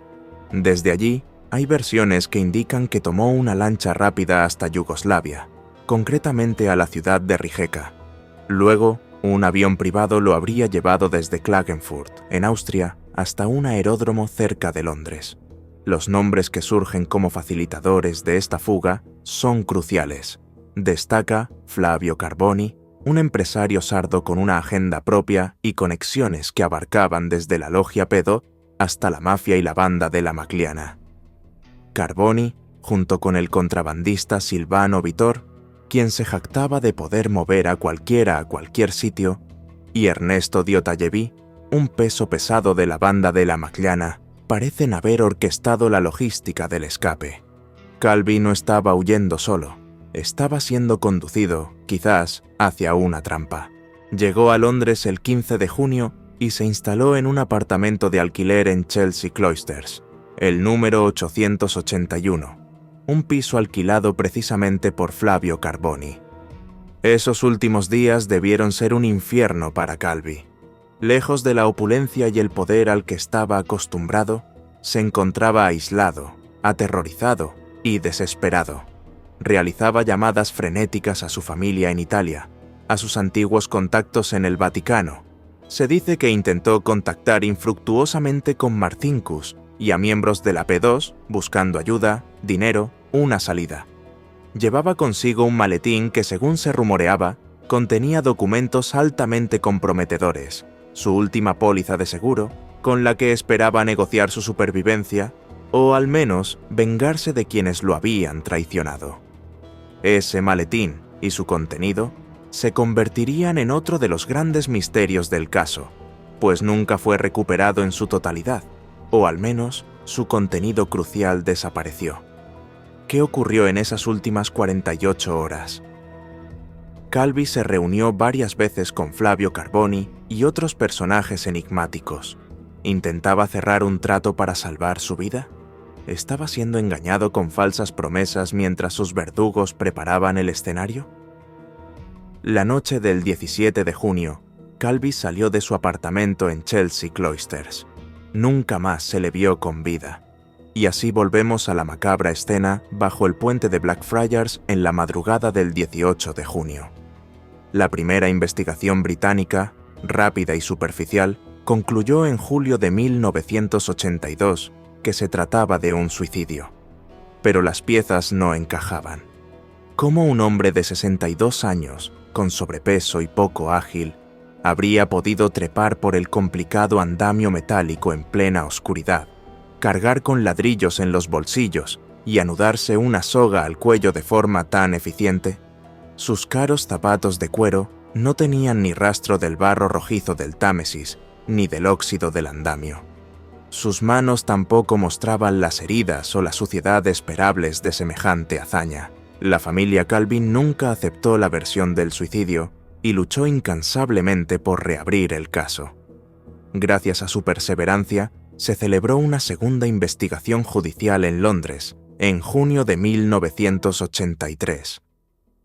Desde allí, Hay versiones que indican que tomó una lancha rápida hasta Yugoslavia, concretamente a la ciudad de Rijeka. Luego, un avión privado lo habría llevado desde Klagenfurt, en Austria, hasta un aeródromo cerca de Londres. Los nombres que surgen como facilitadores de esta fuga son cruciales. Destaca Flavio Carboni, un empresario sardo con una agenda propia y conexiones que abarcaban desde la logia pedo hasta la mafia y la banda de la Magliana. Carboni, junto con el contrabandista Silvano Vittor, quien se jactaba de poder mover a cualquiera a cualquier sitio, y Ernesto Diotayevi, un peso pesado de la banda de la Magliana, parecen haber orquestado la logística del escape. Calvi no estaba huyendo solo, estaba siendo conducido, quizás, hacia una trampa. Llegó a Londres el 15 de junio y se instaló en un apartamento de alquiler en Chelsea Cloisters, el número 881, un piso alquilado precisamente por Flavio Carboni. Esos últimos días debieron ser un infierno para Calvi. Lejos de la opulencia y el poder al que estaba acostumbrado, se encontraba aislado, aterrorizado y desesperado. Realizaba llamadas frenéticas a su familia en Italia, a sus antiguos contactos en el Vaticano. Se dice que intentó contactar infructuosamente con Marcinkus y a miembros de la P2 buscando ayuda, dinero, una salida. Llevaba consigo un maletín que, según se rumoreaba, contenía documentos altamente comprometedores, su última póliza de seguro, con la que esperaba negociar su supervivencia o al menos vengarse de quienes lo habían traicionado. Ese maletín y su contenido se convertirían en otro de los grandes misterios del caso, pues nunca fue recuperado en su totalidad, o al menos su contenido crucial desapareció. ¿Qué ocurrió en esas últimas 48 horas? Calvi se reunió varias veces con Flavio Carboni y otros personajes enigmáticos. ¿Intentaba cerrar un trato para salvar su vida? ¿Estaba siendo engañado con falsas promesas mientras sus verdugos preparaban el escenario? La noche del 17 de junio, Calvi salió de su apartamento en Chelsea Cloisters. Nunca más se le vio con vida. Y así volvemos a la macabra escena bajo el puente de Blackfriars en la madrugada del 18 de junio. La primera investigación británica, rápida y superficial, concluyó en julio de 1982 que se trataba de un suicidio. Pero las piezas no encajaban. ¿Cómo un hombre de 62 años, con sobrepeso y poco ágil, habría podido trepar por el complicado andamio metálico en plena oscuridad, cargar con ladrillos en los bolsillos y anudarse una soga al cuello de forma tan eficiente? Sus caros zapatos de cuero no tenían ni rastro del barro rojizo del Támesis ni del óxido del andamio. Sus manos tampoco mostraban las heridas o la suciedad esperables de semejante hazaña. La familia Calvi nunca aceptó la versión del suicidio y luchó incansablemente por reabrir el caso. Gracias a su perseverancia, se celebró una segunda investigación judicial en Londres, en junio de 1983.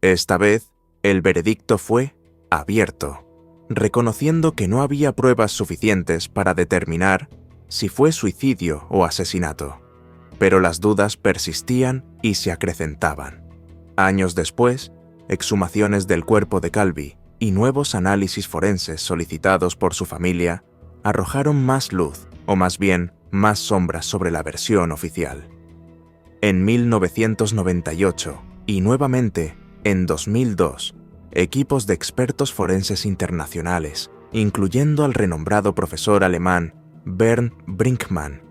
Esta vez, el veredicto fue abierto, reconociendo que no había pruebas suficientes para determinar si fue suicidio o asesinato. Pero las dudas persistían y se acrecentaban. Años después, exhumaciones del cuerpo de Calvi y nuevos análisis forenses solicitados por su familia arrojaron más luz, o más bien, más sombras sobre la versión oficial. En 1998, y nuevamente en 2002, equipos de expertos forenses internacionales, incluyendo al renombrado profesor alemán Bernd Brinkmann,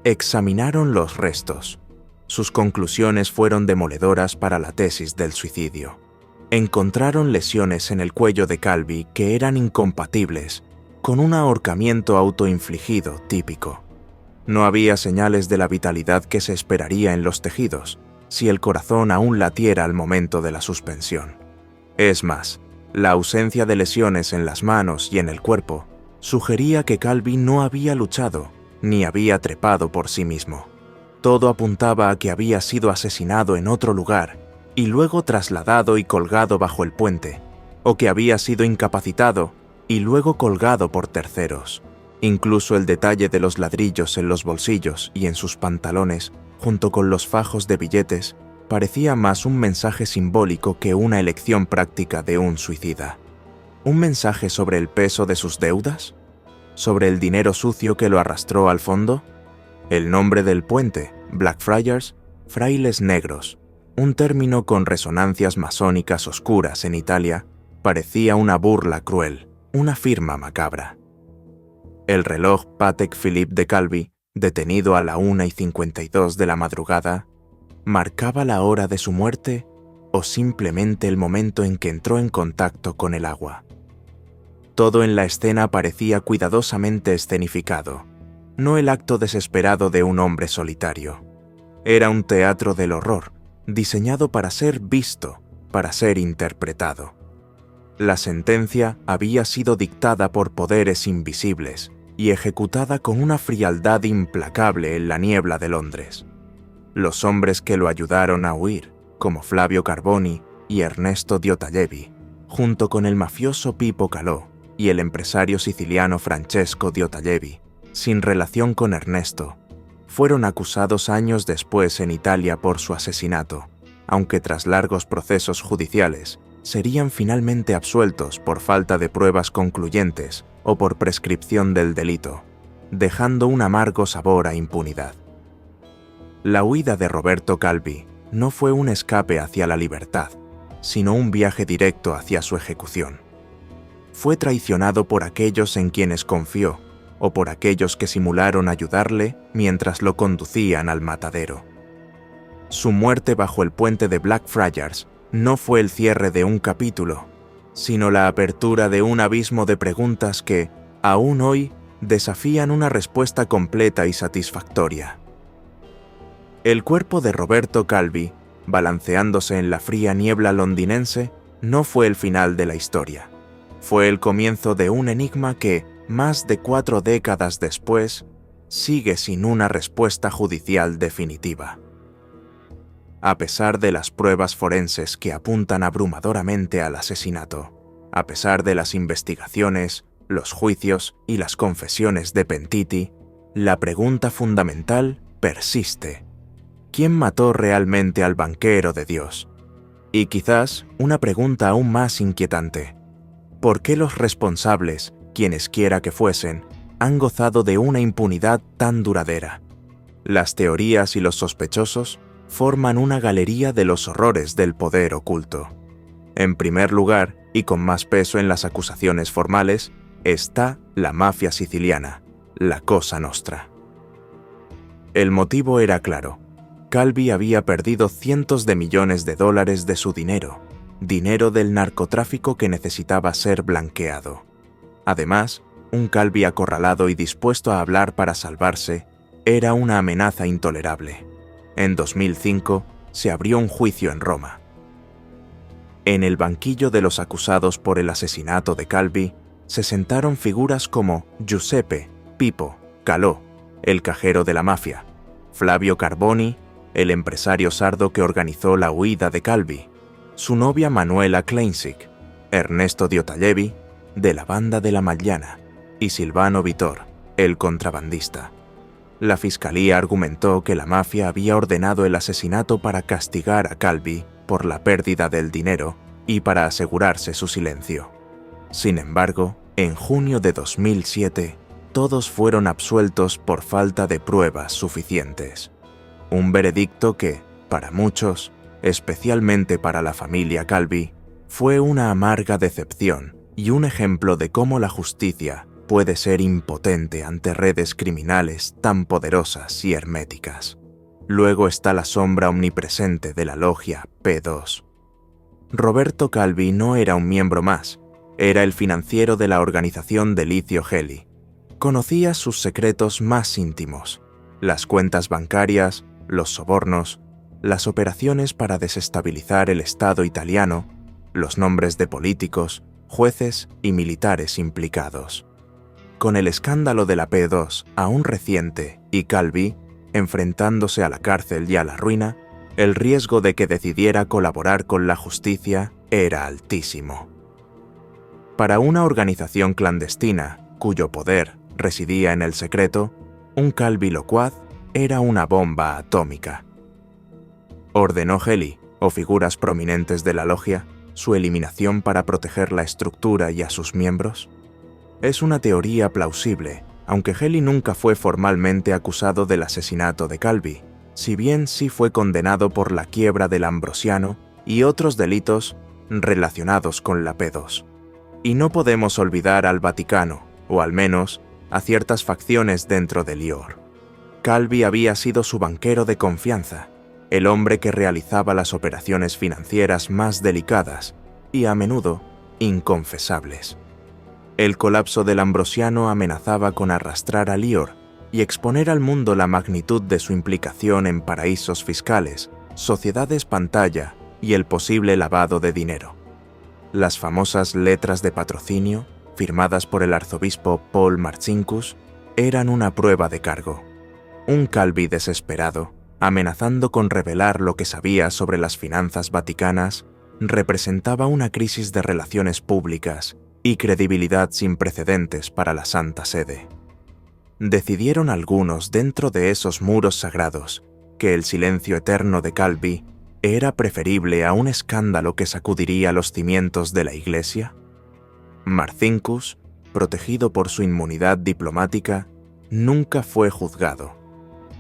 examinaron los restos. Sus conclusiones fueron demoledoras para la tesis del suicidio. Encontraron lesiones en el cuello de Calvi que eran incompatibles con un ahorcamiento autoinfligido típico. No había señales de la vitalidad que se esperaría en los tejidos si el corazón aún latiera al momento de la suspensión. Es más, la ausencia de lesiones en las manos y en el cuerpo sugería que Calvi no había luchado ni había trepado por sí mismo. Todo apuntaba a que había sido asesinado en otro lugar y luego trasladado y colgado bajo el puente, o que había sido incapacitado y luego colgado por terceros. Incluso el detalle de los ladrillos en los bolsillos y en sus pantalones junto con los fajos de billetes, parecía más un mensaje simbólico que una elección práctica de un suicida. ¿Un mensaje sobre el peso de sus deudas? ¿Sobre el dinero sucio que lo arrastró al fondo? El nombre del puente, Blackfriars, frailes negros, un término con resonancias masónicas oscuras en Italia, parecía una burla cruel, una firma macabra. El reloj Patek Philippe de Calvi, detenido a la 1:52 de la madrugada, ¿marcaba la hora de su muerte o simplemente el momento en que entró en contacto con el agua? Todo en la escena parecía cuidadosamente escenificado, no el acto desesperado de un hombre solitario. Era un teatro del horror, diseñado para ser visto, para ser interpretado. La sentencia había sido dictada por poderes invisibles y ejecutada con una frialdad implacable en la niebla de Londres. Los hombres que lo ayudaron a huir, como Flavio Carboni y Ernesto Diotagliavi, junto con el mafioso Pippo Calò y el empresario siciliano Francesco Diotagliavi, sin relación con Ernesto, fueron acusados años después en Italia por su asesinato, aunque tras largos procesos judiciales, serían finalmente absueltos por falta de pruebas concluyentes o por prescripción del delito, dejando un amargo sabor a impunidad. La huida de Roberto Calvi no fue un escape hacia la libertad, sino un viaje directo hacia su ejecución. Fue traicionado por aquellos en quienes confió o por aquellos que simularon ayudarle mientras lo conducían al matadero. Su muerte bajo el puente de Blackfriars no fue el cierre de un capítulo, sino la apertura de un abismo de preguntas que, aún hoy, desafían una respuesta completa y satisfactoria. El cuerpo de Roberto Calvi, balanceándose en la fría niebla londinense, no fue el final de la historia. Fue el comienzo de un enigma que, más de 4 décadas después, sigue sin una respuesta judicial definitiva. A pesar de las pruebas forenses que apuntan abrumadoramente al asesinato, a pesar de las investigaciones, los juicios y las confesiones de Pentiti, la pregunta fundamental persiste. ¿Quién mató realmente al banquero de Dios? Y quizás una pregunta aún más inquietante. ¿Por qué los responsables, quienesquiera que fuesen, han gozado de una impunidad tan duradera? Las teorías y los sospechosos forman una galería de los horrores del poder oculto. En primer lugar, y con más peso en las acusaciones formales, está la mafia siciliana, la Cosa Nostra. El motivo era claro. Calvi había perdido cientos de millones de dólares de su dinero del narcotráfico que necesitaba ser blanqueado. Además, un Calvi acorralado y dispuesto a hablar para salvarse era una amenaza intolerable. En 2005 se abrió un juicio en Roma. En el banquillo de los acusados por el asesinato de Calvi se sentaron figuras como Giuseppe, Pippo, Calò, el cajero de la mafia, Flavio Carboni, el empresario sardo que organizó la huida de Calvi, su novia Manuela Kleinsick, Ernesto Diotagliavi, de la banda de la Magliana, y Silvano Vittor, el contrabandista. La fiscalía argumentó que la mafia había ordenado el asesinato para castigar a Calvi por la pérdida del dinero y para asegurarse su silencio. Sin embargo, en junio de 2007, todos fueron absueltos por falta de pruebas suficientes. Un veredicto que, para muchos, especialmente para la familia Calvi, fue una amarga decepción y un ejemplo de cómo la justicia puede ser impotente ante redes criminales tan poderosas y herméticas. Luego está la sombra omnipresente de la logia P2. Roberto Calvi no era un miembro más, era el financiero de la organización de Licio Gelli. Conocía sus secretos más íntimos, las cuentas bancarias, los sobornos, las operaciones para desestabilizar el Estado italiano, los nombres de políticos, jueces y militares implicados. Con el escándalo de la P2 aún reciente y Calvi enfrentándose a la cárcel y a la ruina, el riesgo de que decidiera colaborar con la justicia era altísimo. Para una organización clandestina, cuyo poder residía en el secreto, un Calvi locuaz era una bomba atómica. ¿Ordenó Heli, o figuras prominentes de la logia, su eliminación para proteger la estructura y a sus miembros? Es una teoría plausible, aunque Heli nunca fue formalmente acusado del asesinato de Calvi, si bien sí fue condenado por la quiebra del Ambrosiano y otros delitos relacionados con la P2. Y no podemos olvidar al Vaticano, o al menos a ciertas facciones dentro de Lior. Calvi había sido su banquero de confianza, el hombre que realizaba las operaciones financieras más delicadas y a menudo inconfesables. El colapso del Ambrosiano amenazaba con arrastrar a Lior y exponer al mundo la magnitud de su implicación en paraísos fiscales, sociedades pantalla y el posible lavado de dinero. Las famosas letras de patrocinio, firmadas por el arzobispo Paul Marcinkus, eran una prueba de cargo. Un Calvi desesperado, amenazando con revelar lo que sabía sobre las finanzas vaticanas, representaba una crisis de relaciones públicas y credibilidad sin precedentes para la Santa Sede. Decidieron algunos dentro de esos muros sagrados que el silencio eterno de Calvi era preferible a un escándalo que sacudiría los cimientos de la Iglesia. Marcinkus, protegido por su inmunidad diplomática, nunca fue juzgado.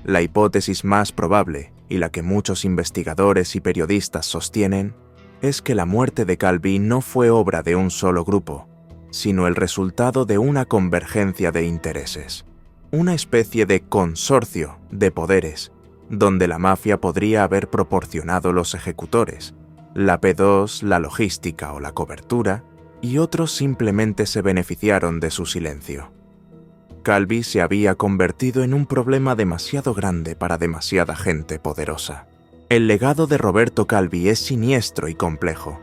La hipótesis más probable, y la que muchos investigadores y periodistas sostienen, es que la muerte de Calvi no fue obra de un solo grupo, sino el resultado de una convergencia de intereses, una especie de consorcio de poderes, donde la mafia podría haber proporcionado los ejecutores, la P2 la logística o la cobertura, y otros simplemente se beneficiaron de su silencio. Calvi se había convertido en un problema demasiado grande para demasiada gente poderosa. El legado de Roberto Calvi es siniestro y complejo.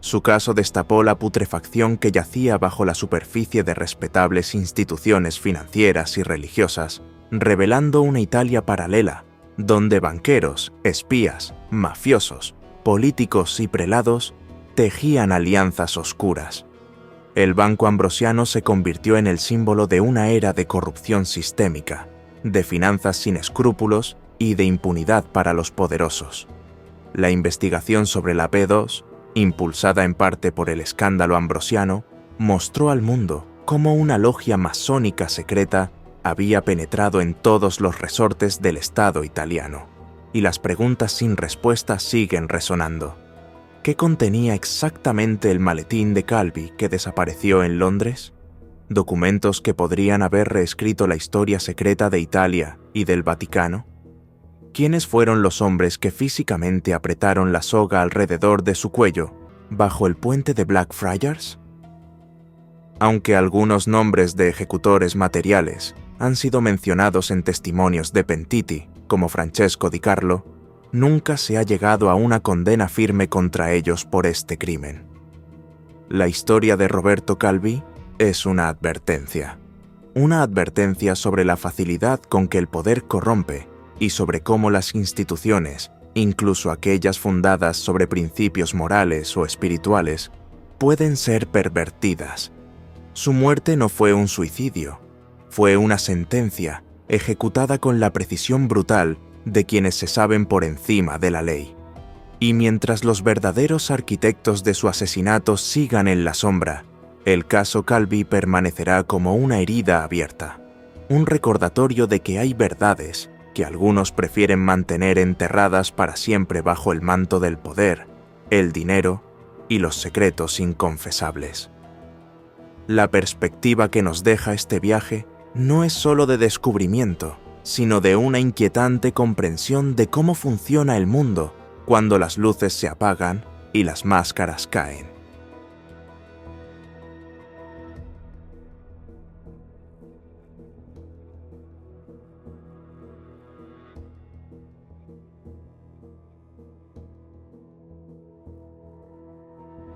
Su caso destapó la putrefacción que yacía bajo la superficie de respetables instituciones financieras y religiosas, revelando una Italia paralela, donde banqueros, espías, mafiosos, políticos y prelados tejían alianzas oscuras. El Banco Ambrosiano se convirtió en el símbolo de una era de corrupción sistémica, de finanzas sin escrúpulos y de impunidad para los poderosos. La investigación sobre la P2, impulsada en parte por el escándalo ambrosiano, mostró al mundo cómo una logia masónica secreta había penetrado en todos los resortes del Estado italiano, y las preguntas sin respuesta siguen resonando. ¿Qué contenía exactamente el maletín de Calvi que desapareció en Londres? ¿Documentos que podrían haber reescrito la historia secreta de Italia y del Vaticano? ¿Quiénes fueron los hombres que físicamente apretaron la soga alrededor de su cuello bajo el puente de Blackfriars? Aunque algunos nombres de ejecutores materiales han sido mencionados en testimonios de Pentiti, como Francesco Di Carlo, nunca se ha llegado a una condena firme contra ellos por este crimen. La historia de Roberto Calvi es una advertencia sobre la facilidad con que el poder corrompe y sobre cómo las instituciones, incluso aquellas fundadas sobre principios morales o espirituales, pueden ser pervertidas. Su muerte no fue un suicidio, fue una sentencia ejecutada con la precisión brutal de quienes se saben por encima de la ley. Y mientras los verdaderos arquitectos de su asesinato sigan en la sombra, el caso Calvi permanecerá como una herida abierta, un recordatorio de que hay verdades que algunos prefieren mantener enterradas para siempre bajo el manto del poder, el dinero y los secretos inconfesables. La perspectiva que nos deja este viaje no es solo de descubrimiento, sino de una inquietante comprensión de cómo funciona el mundo cuando las luces se apagan y las máscaras caen.